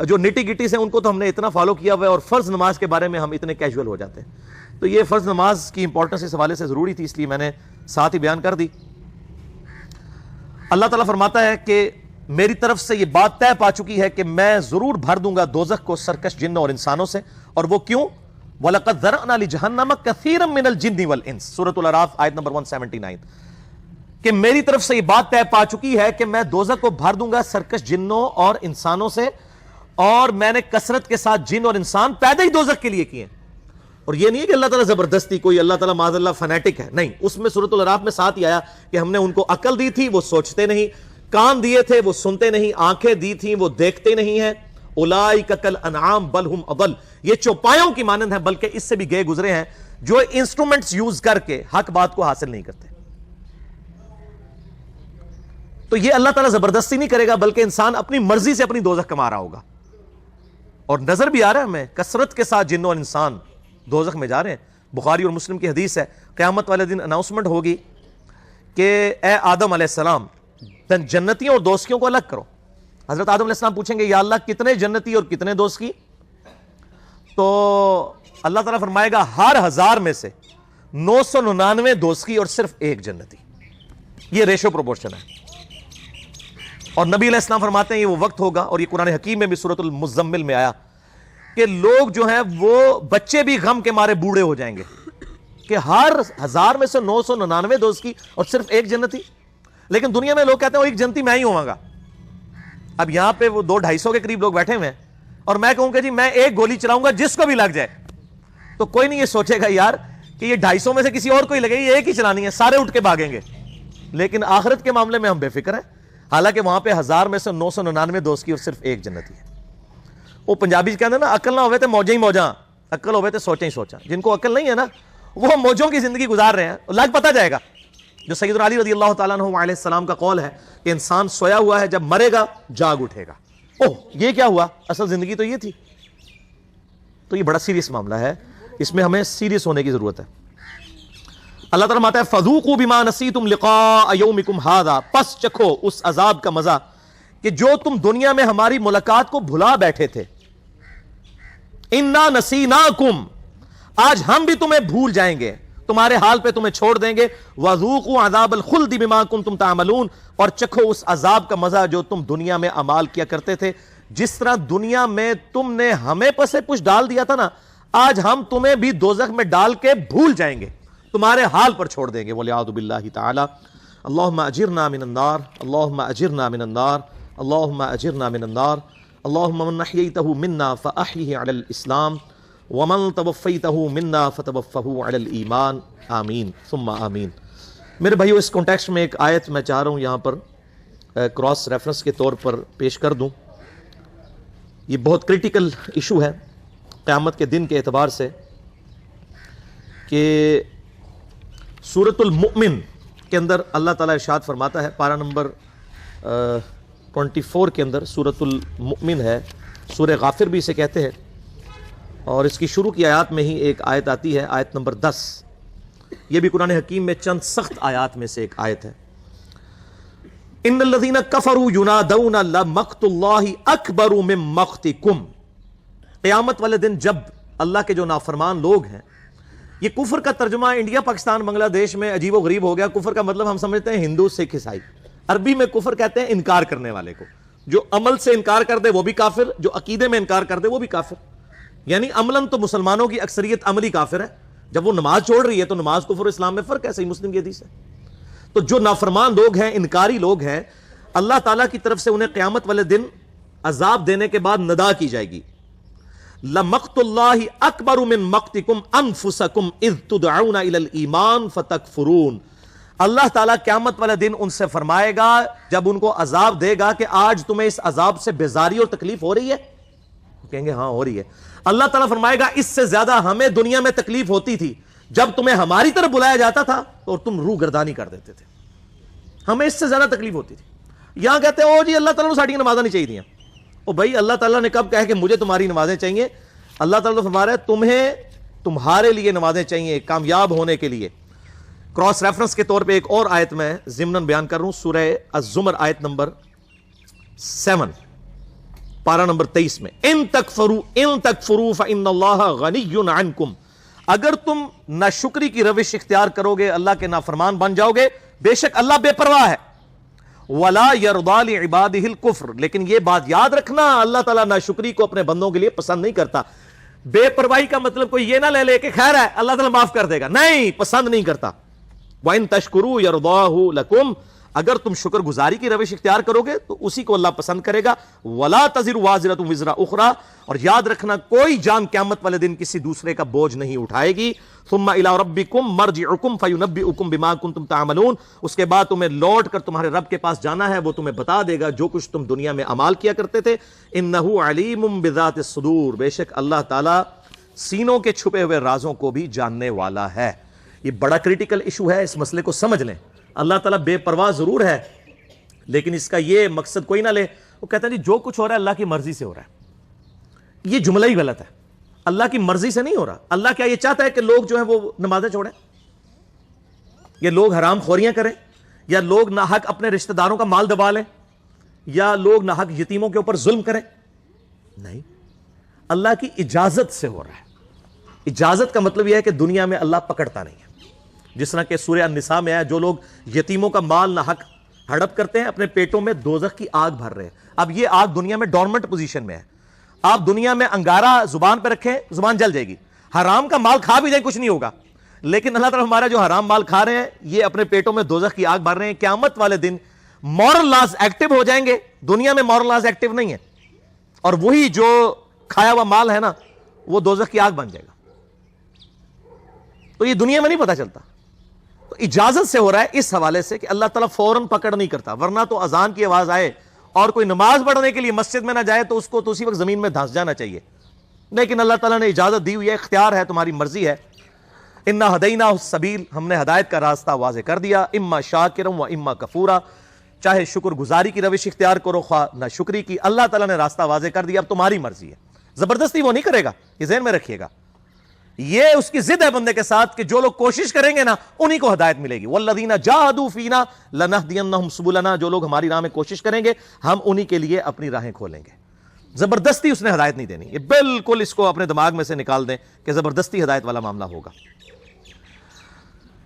جو نٹی گٹیز ہیں ان کو تو ہم نے اتنا فالو کیا ہوا ہے، اور فرض نماز کے بارے میں ہم اتنے کیجول ہو جاتے ہیں۔ تو یہ فرض نماز کی امپورٹنس اس حوالے سے ضروری تھی، اس لیے میں نے ساتھ ہی بیان کر دی۔ اللہ تعالیٰ فرماتا ہے کہ میری طرف سے یہ بات طے پا چکی ہے کہ میں ضرور بھر دوں گا دوزخ کو سرکش جنوں اور انسانوں سے، اور وہ کیوں؟ وَلَقَدْ ذَرَأْنَا لِجَهَنَّمَ كَثِيرًا مِنَ الْجِنِّ وَالْإِنسِ، سورۃ الاعراف آیت نمبر 179، کہ میری طرف سے یہ بات طے پا چکی ہے کہ میں دوزخ کو بھر دوں گا سرکش جنوں اور انسانوں سے، اور میں نے کثرت کے ساتھ جن اور انسان پیدا ہی دوزخ کے لیے کیے ہیں۔ اور یہ نہیں ہے کہ اللہ تعالیٰ زبردستی کوئی اللہ تعالیٰ معاذ اللہ فنیٹک ہے، نہیں، اس میں سورۃ الاعراف میں ساتھ ہی آیا کہ ہم نے ان کو عقل دی تھی وہ سوچتے نہیں، کان دیے تھے وہ سنتے نہیں، آنکھیں دی تھیں وہ دیکھتے نہیں ہیں، اولئک کالانعام بل ہم اضل، یہ چوپایوں کی مانند ہیں بلکہ اس سے بھی گئے گزرے ہیں، جو انسٹرومنٹس یوز کر کے حق بات کو حاصل نہیں کرتے۔ تو یہ اللہ تعالیٰ زبردستی نہیں کرے گا بلکہ انسان اپنی مرضی سے اپنی دوزخ کما رہا ہوگا، اور نظر بھی آ رہا ہے ہمیں کثرت کے ساتھ جن اور انسان دوزخ میں جا رہے ہیں۔ بخاری اور مسلم کی حدیث ہے قیامت والے دن اناؤنسمنٹ ہوگی کہ اے آدم علیہ السلام جنتیوں اور دوستیوں کو الگ کرو۔ حضرت آدم علیہ السلام پوچھیں گے یا اللہ کتنے جنتی اور کتنے دوستی؟ تو اللہ تعالیٰ فرمائے گا ہر 1000 میں سے 999 دوستی اور صرف 1 جنتی۔ یہ ریشو پروپورشن ہے، اور نبی علیہ السلام فرماتے ہیں یہ وہ وقت ہوگا، اور یہ قرآن حکیم میں بھی سورۃ المزمل میں آیا کہ لوگ جو ہیں وہ بچے بھی غم کے مارے بوڑھے ہو جائیں گے کہ ہر 1000 میں سے 999 دوستی اور صرف 1 جنتی۔ لیکن دنیا میں لوگ کہتے ہیں وہ 1 جنتی میں ہی ہوں گا۔ اب یہاں پہ وہ 200-250 کے قریب لوگ بیٹھے ہوئے ہیں، اور میں کہوں کہ جی میں ایک گولی چلاؤں گا جس کو بھی لگ جائے, تو کوئی نہیں یہ سوچے گا یار کہ یہ 250 میں سے کسی اور کو ہی لگے گی, یہ ایک ہی چلانی ہے, سارے اٹھ کے بھاگیں گے. لیکن آخرت کے معاملے میں ہم بے فکر ہیں, حالانکہ وہاں پہ 1000 میں سے 999 دوست کی اور صرف ایک جنتی ہے. وہ پنجابی کہتے ہیں نا, عقل نہ ہوئے تھے موجیں ہی موجاں, عقل ہوئے تھے سوچیں ہی سوچاں. جن کو عقل نہیں ہے نا وہ موجوں کی زندگی گزار رہے ہیں, لگ پتہ جائے گا. جو سیدنا علی رضی اللہ تعالیٰ عنہ علیہ السلام کا قول ہے کہ انسان سویا ہوا ہے, جب مرے گا جاگ اٹھے گا. اوہ یہ کیا ہوا, اصل زندگی تو یہ تھی. تو یہ بڑا سیریس معاملہ ہے, اس میں ہمیں سیریس ہونے کی ضرورت ہے. اللہ تعالیٰ ماتا ہے فذوقوا بما نسیتم لقاء یومکم ھذا, پس چکھو اس عذاب کا مزہ کہ جو تم دنیا میں ہماری ملاقات کو بھلا بیٹھے تھے. انا نسیناکم, آج ہم بھی تمہیں بھول جائیں گے, تمہارے حال پہ تمہیں چھوڑ دیں گے. وذوقوا عذاب الخلد بما کنتم تعملون, اور چکھو اس عذاب کا مزہ جو تم دنیا میں اعمال کیا کرتے تھے. جس طرح دنیا میں تم نے ہمیں پسے پش ڈال دیا تھا نا, آج ہم تمہیں بھی دوزخ میں ڈال کے بھول جائیں گے, تمہارے حال پر چھوڑ دیں گے. والعیاذ باللہ تعالی. اللہم اجرنا من النار, اللہم اجرنا من النار, اللہم اجرنا من النار. اللہم من احییتہ منا فاحیہ علی الاسلام, ومن توفیتہ منا فتوفہ علی الایمان, آمین ثم آمین. میرے بھائیو, اس کانٹیکسٹ میں ایک آیت میں چاہ رہا ہوں یہاں پر کراس ریفرنس کے طور پر پیش کر دوں. یہ بہت کریٹیکل ایشو ہے قیامت کے دن کے اعتبار سے, کہ سورۃ المؤمن کے اندر اللہ تعالیٰ ارشاد فرماتا ہے, پارہ نمبر 24 کے اندر سورۃ المؤمن ہے, سورہ غافر بھی اسے کہتے ہیں, اور اس کی شروع کی آیات میں ہی ایک آیت آتی ہے, آیت نمبر 10. یہ بھی قرآن حکیم میں چند سخت آیات میں سے ایک آیت ہے. ان الذین کفروا ینادون لمقت اللہ اکبر من مقتکم. قیامت والے دن جب اللہ کے جو نافرمان لوگ ہیں, یہ کفر کا ترجمہ انڈیا پاکستان بنگلہ دیش میں عجیب و غریب ہو گیا. کفر کا مطلب ہم سمجھتے ہیں ہندو سکھ عیسائی, عربی میں کفر کہتے ہیں انکار کرنے والے کو. جو عمل سے انکار کر دے وہ بھی کافر, جو عقیدے میں انکار کر دے وہ بھی کافر. یعنی عملاً تو مسلمانوں کی اکثریت عملی کافر ہے, جب وہ نماز چھوڑ رہی ہے تو نماز کفر و اسلام میں فرق ہے, صحیح مسلم کی حدیث ہے. تو جو نافرمان لوگ ہیں, انکاری لوگ ہیں, اللہ تعالیٰ کی طرف سے انہیں قیامت والے دن عذاب دینے کے بعد ندا کی جائے گی. لمقت اللہ اکبر من مقتکم انفسکم اذ تدعون الی الایمان فتکفرون. اللہ تعالیٰ قیامت والے دن ان سے فرمائے گا جب ان کو عذاب دے گا کہ آج تمہیں اس عذاب سے بیزاری اور تکلیف ہو رہی ہے, کہیں گے ہاں ہو رہی ہے. اللہ تعالیٰ فرمائے گا اس سے زیادہ ہمیں دنیا میں تکلیف ہوتی تھی جب تمہیں ہماری طرف بلایا جاتا تھا اور تم روح گردانی کر دیتے تھے, ہمیں اس سے زیادہ تکلیف ہوتی تھی. یہاں کہتے ہیں او جی اللہ تعالیٰ نے ساڑھی نمازیں نہیں چاہیے تھیں. او بھائی اللہ تعالیٰ نے کب کہا کہ مجھے تمہاری نمازیں چاہیے؟ اللہ تعالیٰ فرما رہا ہے تمہیں تمہارے لیے نمازیں چاہیے کامیاب ہونے کے لیے. کراس ریفرنس کے طور پہ ایک اور آیت میں ضمناً بیان کر رہا ہوں, سورہ الزمر آیت نمبر 7 پارہ نمبر 23 میں, ان تکفروا فإن اللہ غنی عنکم. اگر تم ناشکری کی روش اختیار کرو گے, اللہ کے نافرمان بن جاؤ گے, بے شک اللہ بے پرواہ ہے. وَلَا يَرْضَى لِعِبَادِهِ الْكُفْرِ, لیکن یہ بات یاد رکھنا اللہ تعالیٰ ناشکری کو اپنے بندوں کے لیے پسند نہیں کرتا. بے پرواہی کا مطلب کوئی یہ نہ لے لے کہ خیر ہے اللہ تعالیٰ معاف کر دے گا, نہیں, پسند نہیں کرتا. وَإِن تَشْكُرُوا يَرْضَاهُ لَكُمْ, اگر تم شکر گزاری کی روش اختیار کرو گے تو اسی کو اللہ پسند کرے گا. وَلَا تَزِرُ وَازِرَةٌ وِزْرَ أُخْرَى, اور یاد رکھنا کوئی جان قیامت والے دن کسی دوسرے کا بوجھ نہیں اٹھائے گی. ثُمَّ إِلَىٰ رَبِّكُمْ مَرْجِعُكُمْ فَيُنَبِّئُكُمْ بِمَا كُنتُمْ تَعْمَلُونَ, اس کے بعد تمہیں لوٹ کر تمہارے رب کے پاس جانا ہے, وہ تمہیں بتا دے گا جو کچھ تم دنیا میں عمال کیا کرتے تھے. إِنَّهُ عَلِيمٌ بِذَاتِ الصُّدُورِ, بے شک اللہ تعالیٰ سینوں کے چھپے ہوئے رازوں کو بھی جاننے والا ہے. یہ بڑا کریٹیکل ایشو ہے, اس مسئلے کو سمجھ لیں. اللہ تعالیٰ بے پرواہ ضرور ہے, لیکن اس کا یہ مقصد کوئی نہ لے. وہ کہتا ہے جی جو کچھ ہو رہا ہے اللہ کی مرضی سے ہو رہا ہے. یہ جملہ ہی غلط ہے, اللہ کی مرضی سے نہیں ہو رہا. اللہ کیا یہ چاہتا ہے کہ لوگ جو ہیں وہ نمازیں چھوڑیں, یا لوگ حرام خوریاں کریں, یا لوگ ناحق اپنے رشتہ داروں کا مال دبا لیں, یا لوگ ناحق یتیموں کے اوپر ظلم کریں؟ نہیں, اللہ کی اجازت سے ہو رہا ہے. اجازت کا مطلب یہ ہے کہ دنیا میں اللہ پکڑتا نہیں ہے. جس طرح کہ سورہ النساء میں ہے, جو لوگ یتیموں کا مال ناحق ہڑپ کرتے ہیں اپنے پیٹوں میں دوزخ کی آگ بھر رہے ہیں. اب یہ آگ دنیا میں ڈورمنٹ پوزیشن میں ہے. آپ دنیا میں انگارہ زبان پہ رکھیں, زبان جل جائے گی. حرام کا مال کھا بھی جائیں کچھ نہیں ہوگا, لیکن اللہ تعالیٰ ہمارا جو حرام مال کھا رہے ہیں یہ اپنے پیٹوں میں دوزخ کی آگ بھر رہے ہیں. قیامت والے دن مورل لاز ایکٹیو ہو جائیں گے, دنیا میں مورل لاز ایکٹیو نہیں ہے. اور وہی جو کھایا ہوا مال ہے نا وہ دوزخ کی آگ بن جائے گا. تو یہ دنیا میں نہیں پتا چلتا. تو اجازت سے ہو رہا ہے اس حوالے سے کہ اللہ تعالیٰ فوراً پکڑ نہیں کرتا, ورنہ تو اذان کی آواز آئے اور کوئی نماز پڑھنے کے لیے مسجد میں نہ جائے تو اس کو تو اسی وقت زمین میں دھنس جانا چاہیے. لیکن اللہ تعالیٰ نے اجازت دی ہوئی ہے, اختیار ہے, تمہاری مرضی ہے. انا ہدیناہ السبیل, ہم نے ہدایت کا راستہ واضح کر دیا. اما شاکرا و اما کفورا, چاہے شکر گزاری کی روش اختیار کرو خواہ نہ شکری کی. اللہ تعالیٰ نے راستہ واضح کر دیا, اب تمہاری مرضی ہے. زبردستی وہ نہیں کرے گا, یہ ذہن میں رکھیے گا. یہ اس کی ضد ہے بندے کے ساتھ کہ جو لوگ کوشش کریں گے نا انہی کو ہدایت ملے گی. والذین جاہدوا فینا لنہدینہم سبلنا, جو لوگ ہماری راہ میں کوشش کریں گے ہم انہی کے لیے اپنی راہیں کھولیں گے. زبردستی اس نے ہدایت نہیں دینی. یہ بالکل اس کو اپنے دماغ میں سے نکال دیں کہ زبردستی ہدایت والا معاملہ ہوگا.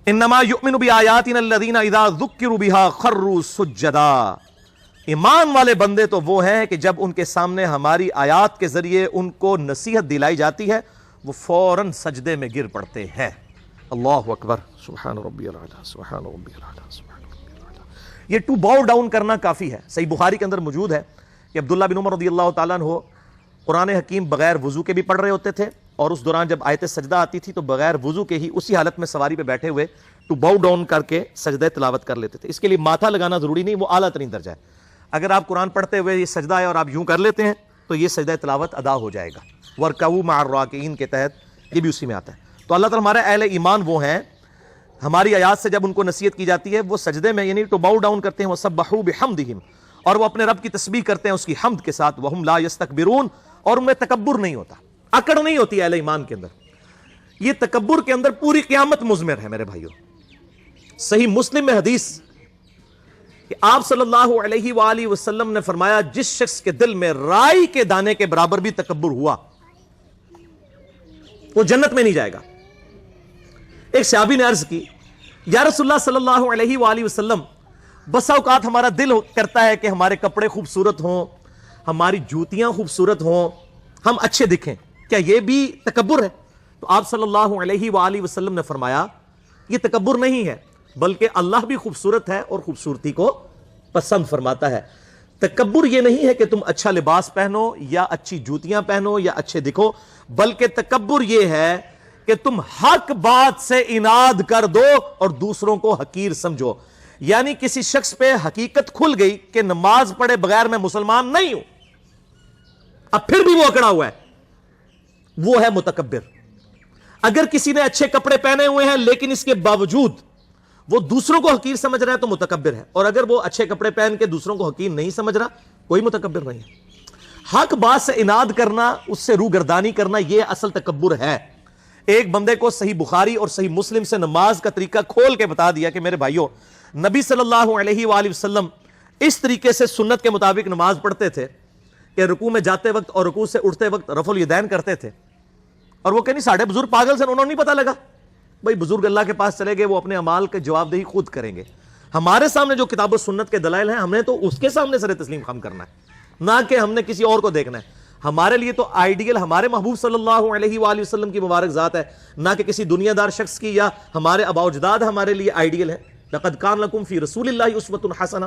انما یؤمن بآیاتنا الذین اذا ذکروا بها خروا سجدا, ایمان والے بندے تو وہ ہیں کہ جب ان کے سامنے ہماری آیات کے ذریعے ان کو نصیحت دلائی جاتی ہے وہ فوراً سجدے میں گر پڑتے ہیں. اللہ اکبر, سبحان ربی العلی, سبحان ربی العلی, سبحان ربی العلی. یہ ٹو باؤ ڈاؤن کرنا کافی ہے. صحیح بخاری کے اندر موجود ہے کہ عبداللہ بن عمر رضی اللہ تعالیٰ عنہ قرآن حکیم بغیر وضو کے بھی پڑھ رہے ہوتے تھے, اور اس دوران جب آیت سجدہ آتی تھی تو بغیر وضو کے ہی اسی حالت میں سواری پہ بیٹھے ہوئے ٹو باؤ ڈاؤن کر کے سجدہ تلاوت کر لیتے تھے. اس کے لیے ماتھا لگانا ضروری نہیں, وہ اعلیٰ ترین درجہ ہے. اگر آپ قرآن پڑھتے ہوئے یہ سجدہ ہے اور آپ یوں کر لیتے ہیں تو یہ سجدہ تلاوت ادا ہو جائے گا. وَارْكَعُوا مَعَ الرَّاكِعِينَ کے تحت یہ بھی اسی میں آتا ہے. تو اللہ تعالیٰ ہمارے اہل ایمان وہ ہیں, ہماری آیات سے جب ان کو نصیحت کی جاتی ہے وہ سجدے میں یعنی ٹو باؤ ڈاؤن کرتے ہیں. وَسَبَّحُوا بِحَمْدِهِمْ, اور وہ اپنے رب کی تسبیح کرتے ہیں اس کی حمد کے ساتھ. وَهُمْ لَا يَسْتَكْبِرُونَ, اور ان میں تکبر نہیں ہوتا, اکڑ نہیں ہوتی اہل ایمان کے اندر. یہ تکبر کے اندر پوری قیامت مضمر ہے میرے بھائیوں. صحیح مسلم میں حدیث کہ آپ صلی اللہ علیہ وآلہ وسلم نے فرمایا جس شخص کے دل میں رائی کے دانے کے برابر بھی تکبر ہوا وہ جنت میں نہیں جائے گا. ایک صحابی نے عرض کی یا رسول اللہ صلی اللہ علیہ وآلہ وسلم, بسا اوقات ہمارا دل کرتا ہے کہ ہمارے کپڑے خوبصورت ہوں, ہماری جوتیاں خوبصورت ہوں, ہم اچھے دکھیں, کیا یہ بھی تکبر ہے؟ تو آپ صلی اللہ علیہ وآلہ وسلم نے فرمایا یہ تکبر نہیں ہے, بلکہ اللہ بھی خوبصورت ہے اور خوبصورتی کو پسند فرماتا ہے. تکبر یہ نہیں ہے کہ تم اچھا لباس پہنو یا اچھی جوتیاں پہنو یا اچھے دکھو, بلکہ تکبر یہ ہے کہ تم حق بات سے اناد کر دو اور دوسروں کو حقیر سمجھو. یعنی کسی شخص پہ حقیقت کھل گئی کہ نماز پڑھے بغیر میں مسلمان نہیں ہوں, اب پھر بھی وہ اکڑا ہوا ہے, وہ ہے متکبر. اگر کسی نے اچھے کپڑے پہنے ہوئے ہیں لیکن اس کے باوجود وہ دوسروں کو حقیر سمجھ رہا ہے تو متکبر ہے, اور اگر وہ اچھے کپڑے پہن کے دوسروں کو حقیر نہیں سمجھ رہا کوئی متکبر نہیں ہے. حق بات سے اناد کرنا, اس سے روگردانی کرنا, یہ اصل تکبر ہے. ایک بندے کو صحیح بخاری اور صحیح مسلم سے نماز کا طریقہ کھول کے بتا دیا کہ میرے بھائیوں نبی صلی اللہ علیہ وآلہ وسلم اس طریقے سے سنت کے مطابق نماز پڑھتے تھے کہ رکوع میں جاتے وقت اور رکوع سے اٹھتے وقت رفع الیدین کرتے تھے. اور وہ کہ نہیں ساڑھے بزرگ پاگل سے, انہوں نے نہیں پتا لگا. بھائی بزرگ اللہ کے پاس چلے گئے, وہ اپنے اعمال کے جواب دہی خود کریں گے. ہمارے سامنے جو کتاب و سنت کے دلائل ہیں ہم نے تو اس کے سامنے سر تسلیم خم کرنا ہے, نہ کہ ہم نے کسی اور کو دیکھنا ہے. ہمارے لیے تو آئیڈیل ہمارے محبوب صلی اللہ علیہ وآلہ وسلم کی مبارک ذات ہے, نہ کہ کسی دنیا دار شخص کی یا ہمارے آباء و اجداد ہمارے لیے آئیڈیل ہے. لقد کان لکم فی رسول اللہ اسوۃ حسنہ,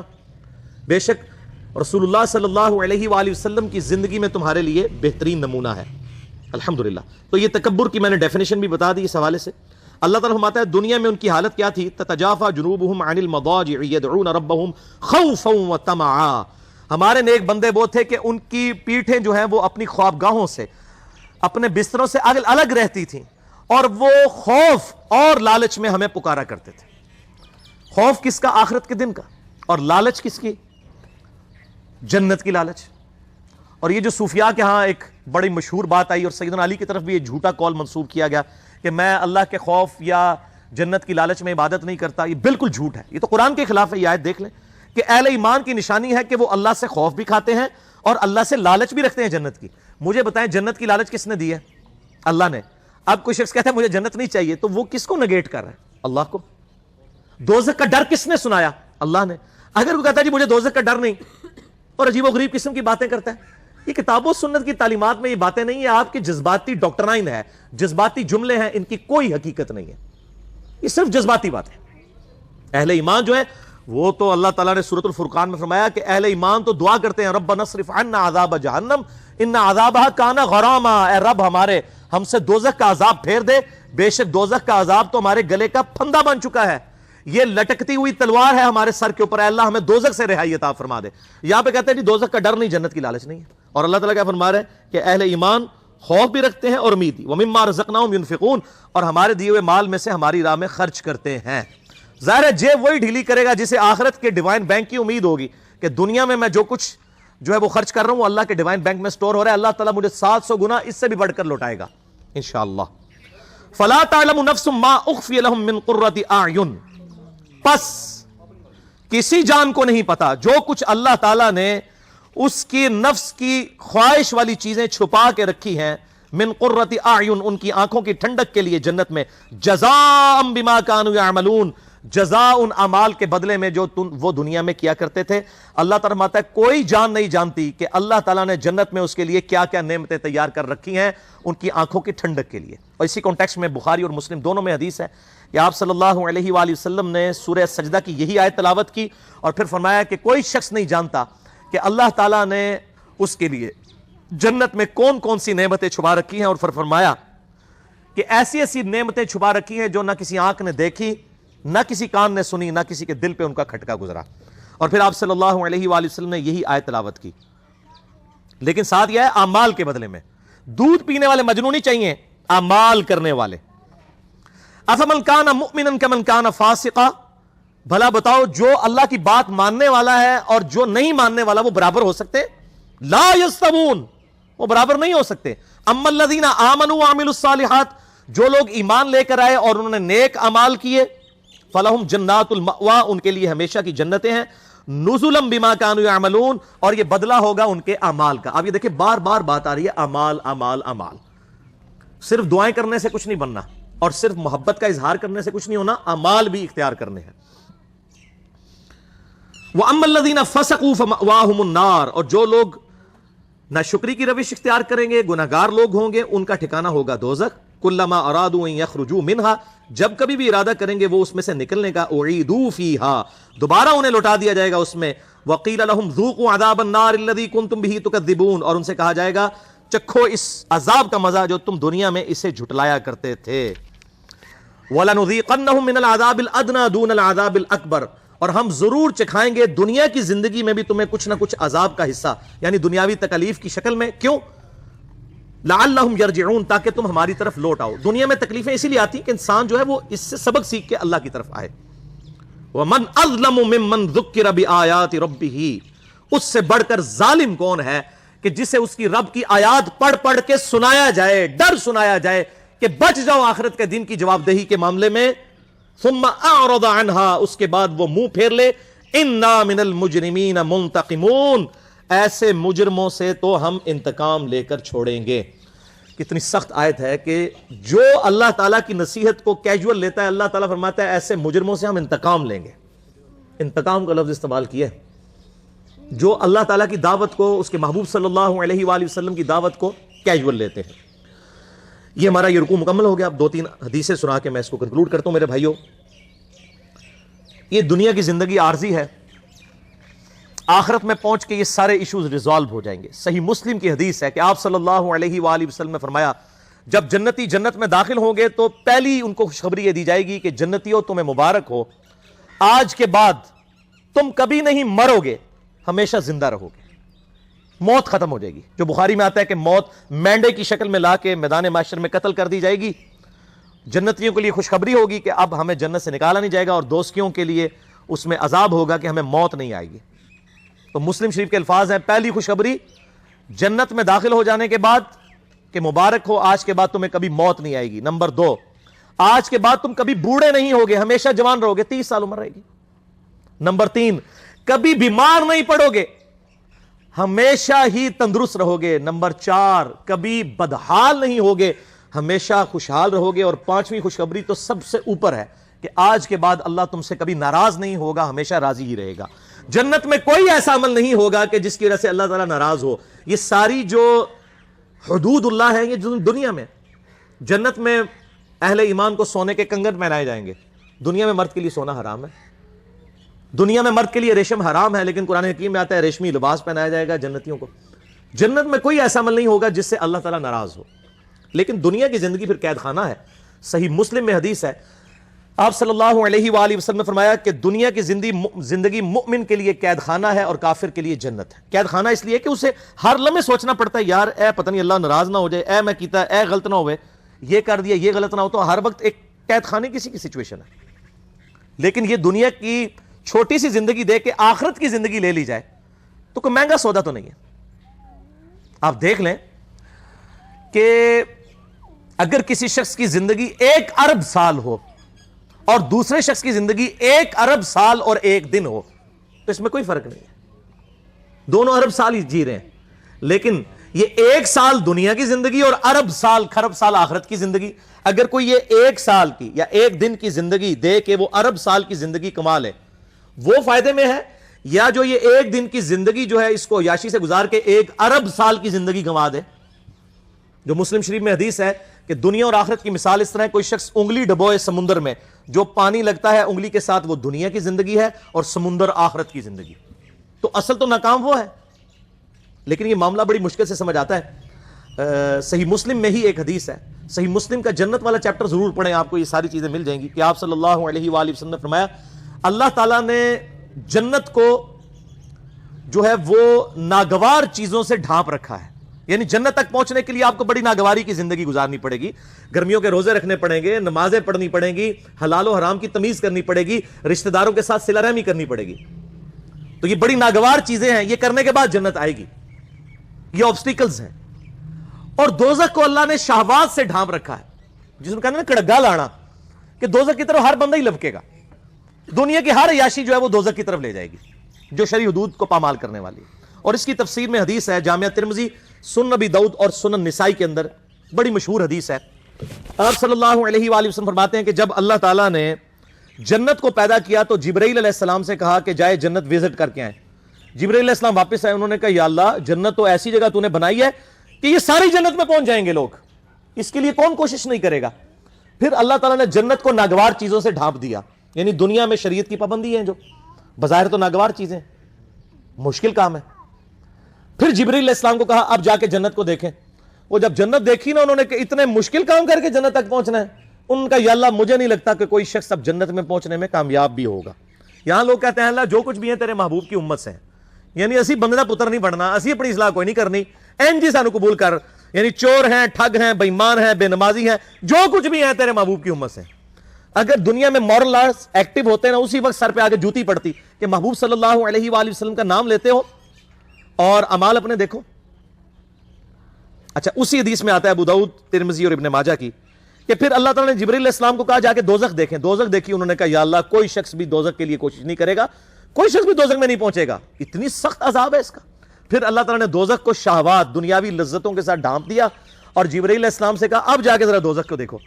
بے شک رسول اللہ صلی اللہ علیہ وآلہ وسلم کی زندگی میں تمہارے لیے بہترین نمونہ ہے. الحمدللہ. تو یہ تکبر کی میں نے ڈیفینیشن بھی بتا دی اس حوالے سے. اللہ تعالیٰ فرماتا ہے دنیا میں ان کی حالت کیا تھی, تتجافا جنوبہم عن المضاجع یدعون ربہم خوفا وطمعا. ہمارے نیک بندے وہ تھے کہ ان کی پیٹھیں جو ہیں وہ اپنی خوابگاہوں سے اپنے بستروں سے الگ رہتی تھیں, اور وہ خوف اور لالچ میں ہمیں پکارا کرتے تھے. خوف کس کا؟ آخرت کے دن کا. اور لالچ کس کی؟ جنت کی لالچ. اور یہ جو صوفیاء کے ہاں ایک بڑی مشہور بات آئی اور سیدنا علی کی طرف بھی یہ جھوٹا قول منسوب کیا گیا کہ میں اللہ کے خوف یا جنت کی لالچ میں عبادت نہیں کرتا, یہ بالکل جھوٹ ہے. یہ تو قرآن کے خلاف ہے. یہ آیت دیکھ لیں کہ اہل ایمان کی نشانی ہے کہ وہ اللہ سے خوف بھی کھاتے ہیں اور اللہ سے لالچ بھی رکھتے ہیں جنت کی. مجھے بتائیں جنت کی لالچ کس نے دی ہے؟ اللہ نے. اب کوئی شخص کہتا ہے مجھے جنت نہیں چاہیے, تو وہ کس کو نگیٹ کر رہا ہے؟ اللہ کو. دوزخ کا ڈر کس نے سنایا؟ اللہ نے. اگر وہ کہتا ہے جی مجھے دوزخ کا ڈر نہیں اور عجیب و غریب قسم کی باتیں کرتا ہے, یہ کتاب و سنت کی تعلیمات میں یہ باتیں نہیں ہیں, آپ کی جذباتی ڈاکٹرائن ہے, جذباتی جملے ہیں, ان کی کوئی حقیقت نہیں ہے, یہ صرف جذباتی باتیں. اہل ایمان جو ہے وہ تو اللہ تعالیٰ نے سورۃ الفرقان میں فرمایا کہ اہل ایمان تو دعا کرتے ہیں ربنا اصرف عنا عذاب جہنم ان عذابہ کانا غراما، اے رب ہمارے ہم سے دوزخ کا عذاب پھیر دے، بے شک دوزخ کا عذاب تو ہمارے گلے کا پھندا بن چکا ہے، یہ لٹکتی ہوئی تلوار ہے ہمارے سر کے اوپر، اے اللہ ہمیں دوزخ سے رہائی عطا فرما دے۔ یہاں پہ کہتے ہیں جی دوزخ کا ڈر نہیں، جنت کی لالچ نہیں ہے۔ اور اللہ تعالیٰ کیا فرما رہے ہیں کہ اہل ایمان خوف بھی رکھتے ہیں اور امید بھی، وَمِمَّا رَزَقْنَاهُمْ يُنْفِقُونَ، اور ہمارے دیے ہوئے مال میں سے ہماری راہ میں خرچ کرتے ہیں۔ ظاہر ہے جیب وہی ڈھیلی کرے گا جسے آخرت کے ڈیوائن بینک کی امید ہوگی کہ دنیا میں جو کچھ جو ہے وہ خرچ کر رہا ہوں وہ اللہ کے ڈیوائن بینک میں سٹور ہو رہا ہے، اللہ تعالیٰ مجھے 700 گنا اس سے بھی بڑھ کر لوٹائے گا انشاءاللہ۔ فَلَا تَعْلَمُ نَفْسٌ مَا أُخْفِيَ لَهُم مِّن قُرَّةِ أَعْيُنٍ، پس کسی جان کو نہیں پتا جو کچھ اللہ تعالیٰ نے اس کی نفس کی خواہش والی چیزیں چھپا کے رکھی ہیں، من قرۃ اعین، ان کی آنکھوں کی ٹھنڈک کے لیے جنت میں، جزاء بما كانوا يعملون، جزا ان اعمال کے بدلے میں جو وہ دنیا میں کیا کرتے تھے۔ اللہ تعالیٰ فرماتا ہے کوئی جان نہیں جانتی کہ اللہ تعالیٰ نے جنت میں اس کے لیے کیا کیا نعمتیں تیار کر رکھی ہیں ان کی آنکھوں کی ٹھنڈک کے لیے۔ اور اسی کانٹیکسٹ میں بخاری اور مسلم دونوں میں حدیث ہے کہ آپ صلی اللہ علیہ وآلہ وسلم نے سورہ سجدہ کی یہی آیت تلاوت کی اور پھر فرمایا کہ کوئی شخص نہیں جانتا کہ اللہ تعالیٰ نے اس کے لیے جنت میں کون کون سی نعمتیں چھپا رکھی ہیں، اور پھر فرمایا کہ ایسی ایسی نعمتیں چھپا رکھی ہیں جو نہ کسی آنکھ نے دیکھی، نہ کسی کان نے سنی، نہ کسی کے دل پہ ان کا کھٹکا گزرا۔ اور پھر آپ صلی اللہ علیہ وآلہ وسلم نے یہی آیت تلاوت کی، لیکن ساتھ یہ ہے اعمال کے بدلے میں۔ دودھ پینے والے مجنون نہیں چاہیے، اعمال کرنے والے۔ افمن کان مؤمنا کمن کان فاسقا، بھلا بتاؤ جو اللہ کی بات ماننے والا ہے اور جو نہیں ماننے والا وہ برابر ہو سکتے؟ لا یستوون، وہ برابر نہیں ہو سکتے۔ اما الذین آمنوا وعملوا الصالحات، جو لوگ ایمان لے کر آئے اور انہوں نے نیک اعمال کیے، فلہم جنات المأویٰ، ان کے لیے ہمیشہ کی جنتیں ہیں، نزلا بما كانوا يعملون، اور یہ بدلہ ہوگا ان کے اعمال کا۔ اب یہ دیکھیں بار بار بات آ رہی ہے اعمال اعمال اعمال، صرف دعائیں کرنے سے کچھ نہیں بننا اور صرف محبت کا اظہار کرنے سے کچھ نہیں ہونا، اعمال بھی اختیار کرنے ہیں۔ وَأَمَّا الَّذِينَ فَسَقُوا فَمَأْوَاهُمُ النَّارُ، اور جو لوگ ناشکری کی روش اختیار کریں گے، گناہگار لوگ ہوں گے، ان کا ٹھکانہ ہوگا دوزخ۔ کلما ارادوا ان یخرجوا منها، جب کبھی بھی ارادہ کریں گے وہ اس میں سے نکلنے کا، اعیدوا فیها، دوبارہ انہیں لوٹا دیا جائے گا اس میں۔ وقیل لهم ذوقوا عذاب النار الذی کنتم به تکذبون، اور ان سے کہا جائے گا چکھو اس عذاب کا مزہ جو تم دنیا میں اسے جھٹلایا کرتے تھے۔ وَلَنُذِيقَنَّهُم مِّنَ الْعَذَابِ الْأَدْنَىٰ دُونَ الْعَذَابِ الْأَكْبَرِ، اور ہم ضرور چکھائیں گے دنیا کی زندگی میں بھی تمہیں کچھ نہ کچھ عذاب کا حصہ، یعنی دنیاوی تکلیف کی شکل میں۔ کیوں؟ لعلہم یرجعون، تاکہ تم ہماری طرف لوٹ آؤ۔ دنیا میں تکلیفیں اسی لیے آتی ہیں کہ انسان جو ہے وہ اس سے سبق سیکھ کے اللہ کی طرف آئے۔ وَمَنْ أَظْلَمُ مِمَّنْ ذُكِّرَ بِآيَاتِ رَبِّهِ، اس سے بڑھ کر ظالم کون ہے کہ جسے اس کی رب کی آیات پڑھ پڑھ کے سنایا جائے، ڈر سنایا جائے کہ بچ جاؤ آخرت کے دن کی جواب دہی کے معاملے میں۔ ثم اعرض عنها، اس کے بعد وہ منہ پھیر لے۔ انا من المجرمین منتقمون، ایسے مجرموں سے تو ہم انتقام لے کر چھوڑیں گے۔ کتنی سخت آیت ہے کہ جو اللہ تعالیٰ کی نصیحت کو کیجول لیتا ہے، اللہ تعالیٰ فرماتا ہے ایسے مجرموں سے ہم انتقام لیں گے۔ انتقام کا لفظ استعمال کیا ہے۔ جو اللہ تعالیٰ کی دعوت کو، اس کے محبوب صلی اللہ علیہ وآلہ وسلم کی دعوت کو کیجول لیتے ہیں۔ یہ ہمارا یہ رکوع مکمل ہو گیا۔ اب 2-3 حدیثیں سنا کے میں اس کو کنکلوڈ کرتا ہوں میرے بھائیوں۔ یہ دنیا کی زندگی عارضی ہے، آخرت میں پہنچ کے یہ سارے ایشوز ریزالو ہو جائیں گے۔ صحیح مسلم کی حدیث ہے کہ آپ صلی اللہ علیہ وآلہ وسلم نے فرمایا جب جنتی جنت میں داخل ہوں گے تو پہلی ان کو خوشخبری یہ دی جائے گی کہ جنتیوں تمہیں مبارک ہو، آج کے بعد تم کبھی نہیں مرو گے، ہمیشہ زندہ رہو گے، موت ختم ہو جائے گی۔ جو بخاری میں آتا ہے کہ موت مینڈے کی شکل میں لا کے میدان محشر میں قتل کر دی جائے گی۔ جنتیوں کے لیے خوشخبری ہوگی کہ اب ہمیں جنت سے نکالا نہیں جائے گا، اور دوزخیوں کے لیے اس میں عذاب ہوگا کہ ہمیں موت نہیں آئے گی۔ تو مسلم شریف کے الفاظ ہیں، پہلی خوشخبری جنت میں داخل ہو جانے کے بعد کہ مبارک ہو، آج کے بعد تمہیں کبھی موت نہیں آئے گی۔ نمبر 2، آج کے بعد تم کبھی بوڑھے نہیں ہوگے، ہمیشہ جوان رہو گے، 30 سال عمر رہے گی۔ نمبر 3، کبھی بیمار نہیں پڑو گے، ہمیشہ ہی تندرست رہو گے۔ نمبر 4، کبھی بدحال نہیں ہوگے، ہمیشہ خوشحال رہو گے۔ اور 5ویں خوشخبری تو سب سے اوپر ہے کہ آج کے بعد اللہ تم سے کبھی ناراض نہیں ہوگا، ہمیشہ راضی ہی رہے گا۔ جنت میں کوئی ایسا عمل نہیں ہوگا کہ جس کی وجہ سے اللہ تعالیٰ ناراض ہو۔ یہ ساری جو حدود اللہ ہیں یہ دنیا میں، جنت میں اہل ایمان کو سونے کے کنگن پہنائے جائیں گے۔ دنیا میں مرد کے لیے سونا حرام ہے، دنیا میں مرد کے لیے ریشم حرام ہے، لیکن قرآن حکیم میں آتا ہے ریشمی لباس پہنایا جائے گا جنتیوں کو۔ جنت میں کوئی ایسا عمل نہیں ہوگا جس سے اللہ تعالیٰ ناراض ہو. لیکن دنیا کی زندگی پھر قید خانہ ہے. صحیح مسلم میں حدیث ہے, آپ صلی اللہ علیہ وآلہ وسلم نے فرمایا کہ دنیا کی زندگی مؤمن کے لیے قید خانہ ہے اور کافر کے لیے جنت ہے. قید خانہ اس لیے کہ اسے ہر لمحے سوچنا پڑتا ہے, یار اے پتہ نہیں اللہ ناراض نہ ہو جائے, اے میں کیتا اے غلط نہ ہوئے, یہ کر دیا یہ غلط نہ ہو. تو ہر وقت ایک قید خانے کسی کی سچویشن ہے. لیکن یہ دنیا کی چھوٹی سی زندگی دے کے آخرت کی زندگی لے لی جائے تو کوئی مہنگا سودا تو نہیں ہے. آپ دیکھ لیں کہ اگر کسی شخص کی زندگی 1 ارب سال ہو اور دوسرے شخص کی زندگی 1 ارب سال اور 1 دن ہو تو اس میں کوئی فرق نہیں ہے, دونوں ارب سال ہی جی رہے ہیں. لیکن یہ 1 سال دنیا کی زندگی اور ارب سال کھرب سال آخرت کی زندگی, اگر کوئی یہ 1 سال کی یا 1 دن کی زندگی دے کے وہ ارب سال کی زندگی کما لے, وہ فائدے میں ہے, یا جو یہ 1 دن کی زندگی جو ہے اس کو عیاشی سے گزار کے 1 ارب سال کی زندگی گنوا دے. جو مسلم شریف میں حدیث ہے کہ دنیا اور آخرت کی مثال اس طرح ہے, کوئی شخص انگلی ڈبوئے سمندر میں, جو پانی لگتا ہے انگلی کے ساتھ وہ دنیا کی زندگی ہے اور سمندر آخرت کی زندگی. تو اصل تو ناکام وہ ہے, لیکن یہ معاملہ بڑی مشکل سے سمجھ آتا ہے. صحیح مسلم میں ہی ایک حدیث ہے, صحیح مسلم کا جنت والا چیپٹر ضرور پڑھیں, آپ کو یہ ساری چیزیں مل جائیں گی, کہ آپ صلی اللہ علیہ وآلہ وسلم نے فرمایا اللہ تعالیٰ نے جنت کو جو ہے وہ ناگوار چیزوں سے ڈھانپ رکھا ہے. یعنی جنت تک پہنچنے کے لیے آپ کو بڑی ناگواری کی زندگی گزارنی پڑے گی, گرمیوں کے روزے رکھنے پڑیں گے, نمازیں پڑھنی پڑیں گی, حلال و حرام کی تمیز کرنی پڑے گی, رشتہ داروں کے ساتھ صلہ رحمی کرنی پڑے گی. تو یہ بڑی ناگوار چیزیں ہیں, یہ کرنے کے بعد جنت آئے گی. یہ آبسٹیکلز ہیں. اور دوزخ کو اللہ نے شہوات سے ڈھانپ رکھا ہے, جس میں کہنا کڑگا لانا, کہ دوزخ کی طرف ہر بندہ ہی لپکے گا. دنیا کی ہر عیاشی جو ہے وہ دوزخ کی طرف لے جائے گی, جو شرعی حدود کو پامال کرنے والی ہے. اور اس کی تفسیر میں حدیث ہے جامعہ ترمذی, سنن نبی داؤد اور سنن نسائی کے اندر بڑی مشہور حدیث ہے. آپ صلی اللہ علیہ وآلہ وسلم فرماتے ہیں کہ جب اللہ تعالیٰ نے جنت کو پیدا کیا تو جبرائیل علیہ السلام سے کہا کہ جائے جنت وزٹ کر کے آئیں. جبرائیل علیہ السلام واپس آئے, انہوں نے کہا یا اللہ جنت تو ایسی جگہ تو نے بنائی ہے کہ یہ ساری جنت میں پہنچ جائیں گے لوگ, اس کے لیے کون کوشش نہیں کرے گا. پھر اللہ تعالیٰ نے جنت کو ناگوار چیزوں سے ڈھانپ دیا. یعنی دنیا میں شریعت کی پابندی ہیں جو بظاہر تو ناگوار چیزیں, مشکل کام ہے. پھر جبرائیل علیہ السلام کو کہا اب جا کے جنت کو دیکھیں. وہ جب جنت دیکھی نا انہوں نے کہ اتنے مشکل کام کر کے جنت تک پہنچنا ہے, ان کا یا اللہ مجھے نہیں لگتا کہ کوئی شخص اب جنت میں پہنچنے میں کامیاب بھی ہوگا. یہاں لوگ کہتے ہیں اللہ جو کچھ بھی ہے تیرے محبوب کی امت سے ہیں, یعنی اسی بندے دا پتر نہیں بننا, اسی اپنی اصلاح کوئی نہیں کرنی, این جی سانو قبول کر, یعنی چور ہیں, ٹھگ ہیں, بے ایمان ہیں, بے نمازی ہیں, جو کچھ بھی ہیں تیرے محبوب کی امت سے. اگر دنیا میں مورل لاز ایکٹیو ہوتے نا, اسی وقت سر پہ آگے جوتی پڑتی کہ محبوب صلی اللہ علیہ وآلہ وسلم کا نام لیتے ہو اور اعمال اپنے دیکھو. اچھا, اسی حدیث میں آتا ہے ابو داؤد, ترمذی اور ابن ماجہ کی, کہ پھر اللہ تعالیٰ نے جبرائیل علیہ السلام کو کہا جا کے دوزخ دیکھیں. دوزخ دیکھی, انہوں نے کہا یا اللہ کوئی شخص بھی دوزخ کے لیے کوشش نہیں کرے گا, کوئی شخص بھی دوزخ میں نہیں پہنچے گا, اتنی سخت عذاب ہے اس کا. پھر اللہ تعالیٰ نے دوزخ کو شہوات دنیاوی لذتوں کے ساتھ ڈھانپ دیا اور جبرائیل علیہ السلام سے کہا اب جا کے ذرا دوزخ کو دیکھو.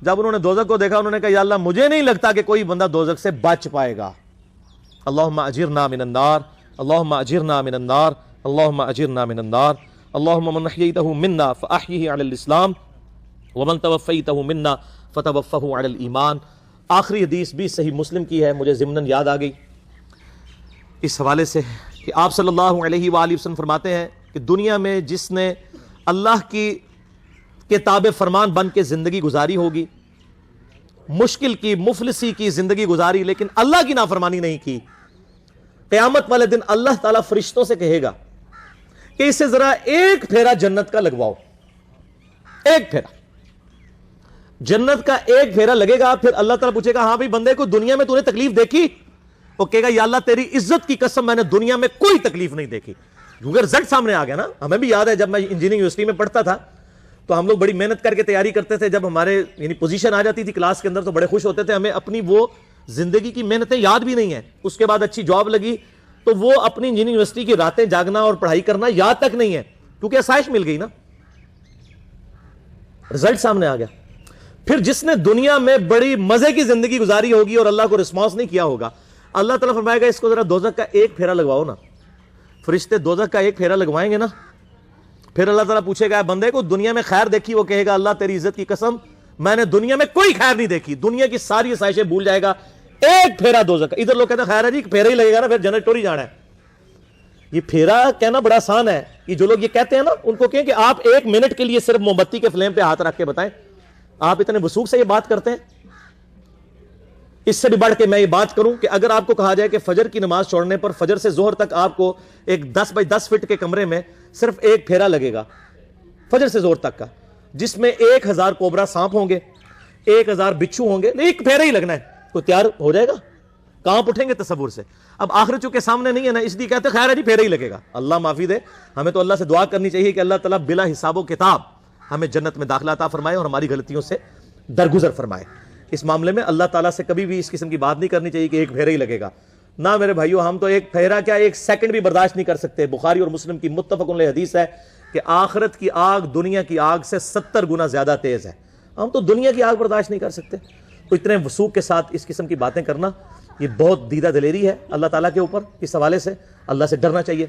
جب انہوں نے دوزخ کو دیکھا, انہوں نے کہا یا اللہ مجھے نہیں لگتا کہ کوئی بندہ دوزخ سے بچ پائے گا. اللہم اجرنا من النار, اللہم اجرنا من النار, اللہم اجرنا من النار, اللہم من احییتہ منا فاحیہ علی الاسلام ومن توفیتہ منا فتوفہ علی الایمان. آخری حدیث بھی صحیح مسلم کی ہے, مجھے ضمناً یاد آ گئی اس حوالے سے کہ آپ صلی اللہ علیہ وآلہ وسلم فرماتے ہیں کہ دنیا میں جس نے اللہ کی کتاب فرمان بن کے زندگی گزاری ہوگی, مشکل کی مفلسی کی زندگی گزاری, لیکن اللہ کی نافرمانی نہیں کی, قیامت والے دن اللہ تعالیٰ فرشتوں سے کہے گا کہ اسے ذرا ایک پھیرا جنت کا لگواؤ. ایک پھیرا جنت کا ایک پھیرا لگے گا. پھر اللہ تعالیٰ پوچھے گا ہاں بھائی بندے کو دنیا میں تو نے تکلیف دیکھی؟ وہ کہے گا یا اللہ تیری عزت کی قسم میں نے دنیا میں کوئی تکلیف نہیں دیکھی. کیونکہ رزلٹ سامنے آ گیا نا. ہمیں بھی یاد ہے جب میں انجینئرنگ یونیورسٹی میں پڑھتا تھا تو ہم لوگ بڑی محنت کر کے تیاری کرتے تھے. جب ہمارے یعنی پوزیشن آ جاتی تھی کلاس کے اندر تو بڑے خوش ہوتے تھے. ہمیں اپنی وہ زندگی کی محنتیں یاد بھی نہیں ہیں. اس کے بعد اچھی جاب لگی تو وہ اپنی انجینئرنگ یونیورسٹی کی راتیں جاگنا اور پڑھائی کرنا یاد تک نہیں ہے, کیونکہ آسائش مل گئی نا, رزلٹ سامنے آ گیا. پھر جس نے دنیا میں بڑی مزے کی زندگی گزاری ہوگی اور اللہ کو رسپانس نہیں کیا ہوگا, اللہ تعالیٰ فرمائے گا اس کو ذرا دوزخ کا ایک پھیرا لگواؤ نا. فرشتے دوزخ کا ایک پھیرا لگوائیں گے نا. پھر اللہ تعالیٰ پوچھے گا بندے کو دنیا میں خیر دیکھی؟ وہ کہے گا اللہ تیری عزت کی قسم میں نے دنیا میں کوئی خیر نہیں دیکھی. دنیا کی ساری آسائشیں بھول جائے گا, ایک پھیرا دوزخ کا. ادھر لوگ کہتے ہیں خیر ہے جی پھیرا ہی لگے گا نا, پھر جنت ٹوری جانا ہے. یہ پھیرا کہنا بڑا آسان ہے. یہ جو لوگ یہ کہتے ہیں نا ان کو کہیں کہ آپ 1 منٹ کے لیے صرف موم بتی کے فلیم پہ ہاتھ رکھ کے بتائیں. آپ اتنے وثوق سے یہ بات کرتے ہیں. اس سے بھی بڑھ کے میں یہ بات کروں کہ اگر آپ کو کہا جائے کہ فجر کی نماز چھوڑنے پر فجر سے ظہر تک آپ کو ایک 10 بائی 10 فٹ کے کمرے میں صرف 1 پھیرا لگے گا فجر سے ظہر تک کا, جس میں 1000 کوبرا سانپ ہوں گے, 1000 بچھو ہوں گے, ایک پھیرا ہی لگنا ہے, تو تیار ہو جائے گا؟ کہاں اٹھیں گے تصور سے؟ اب آخرت چونکہ سامنے نہیں ہے نا, اس لیے کہتے خیر ہے جی پھیرا ہی لگے گا. اللہ معافی دے, ہمیں تو اللہ سے دعا کرنی چاہیے کہ اللہ تعالیٰ بلا حساب و کتاب ہمیں جنت میں داخلہ عطا فرمائے اور ہماری غلطیوں سے درگزر فرمائے. اس معاملے میں اللہ تعالیٰ سے کبھی بھی اس قسم کی بات نہیں کرنی چاہیے کہ 1 پھیرا ہی لگے گا. نہ میرے بھائیو, ہم تو 1 پھیرا کیا 1 سیکنڈ بھی برداشت نہیں کر سکتے. بخاری اور مسلم کی متفق علیہ حدیث ہے کہ آخرت کی آگ دنیا کی آگ سے 70 گنا زیادہ تیز ہے. ہم تو دنیا کی آگ برداشت نہیں کر سکتے. تو اتنے وثوق کے ساتھ اس قسم کی باتیں کرنا یہ بہت دیدہ دلیری ہے اللہ تعالیٰ کے اوپر. اس حوالے سے اللہ سے ڈرنا چاہیے.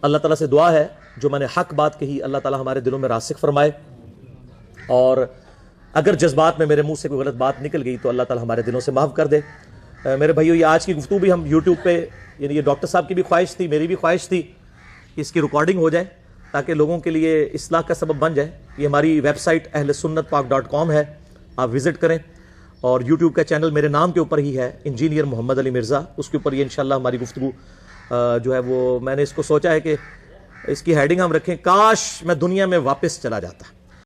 اللہ تعالیٰ سے دعا ہے جو میں نے حق بات کہی اللہ تعالیٰ ہمارے دلوں میں راسخ فرمائے, اور اگر جذبات میں میرے منہ سے کوئی غلط بات نکل گئی تو اللہ تعالیٰ ہمارے دلوں سے معاف کر دے. میرے بھائیو, یہ آج کی گفتگو بھی ہم یوٹیوب پہ, یعنی یہ ڈاکٹر صاحب کی بھی خواہش تھی, میری بھی خواہش تھی کہ اس کی ریکارڈنگ ہو جائے تاکہ لوگوں کے لیے اصلاح کا سبب بن جائے. یہ ہماری ویب سائٹ ahlsunnatpak.com ہے, آپ وزٹ کریں. اور یوٹیوب کا چینل میرے نام کے اوپر ہی ہے, انجینئر محمد علی مرزا, اس کے اوپر یہ انشاءاللہ ہماری گفتگو جو ہے وہ میں نے اس کو سوچا ہے کہ اس کی ہیڈنگ ہم رکھیں کاش میں دنیا میں واپس چلا جاتا.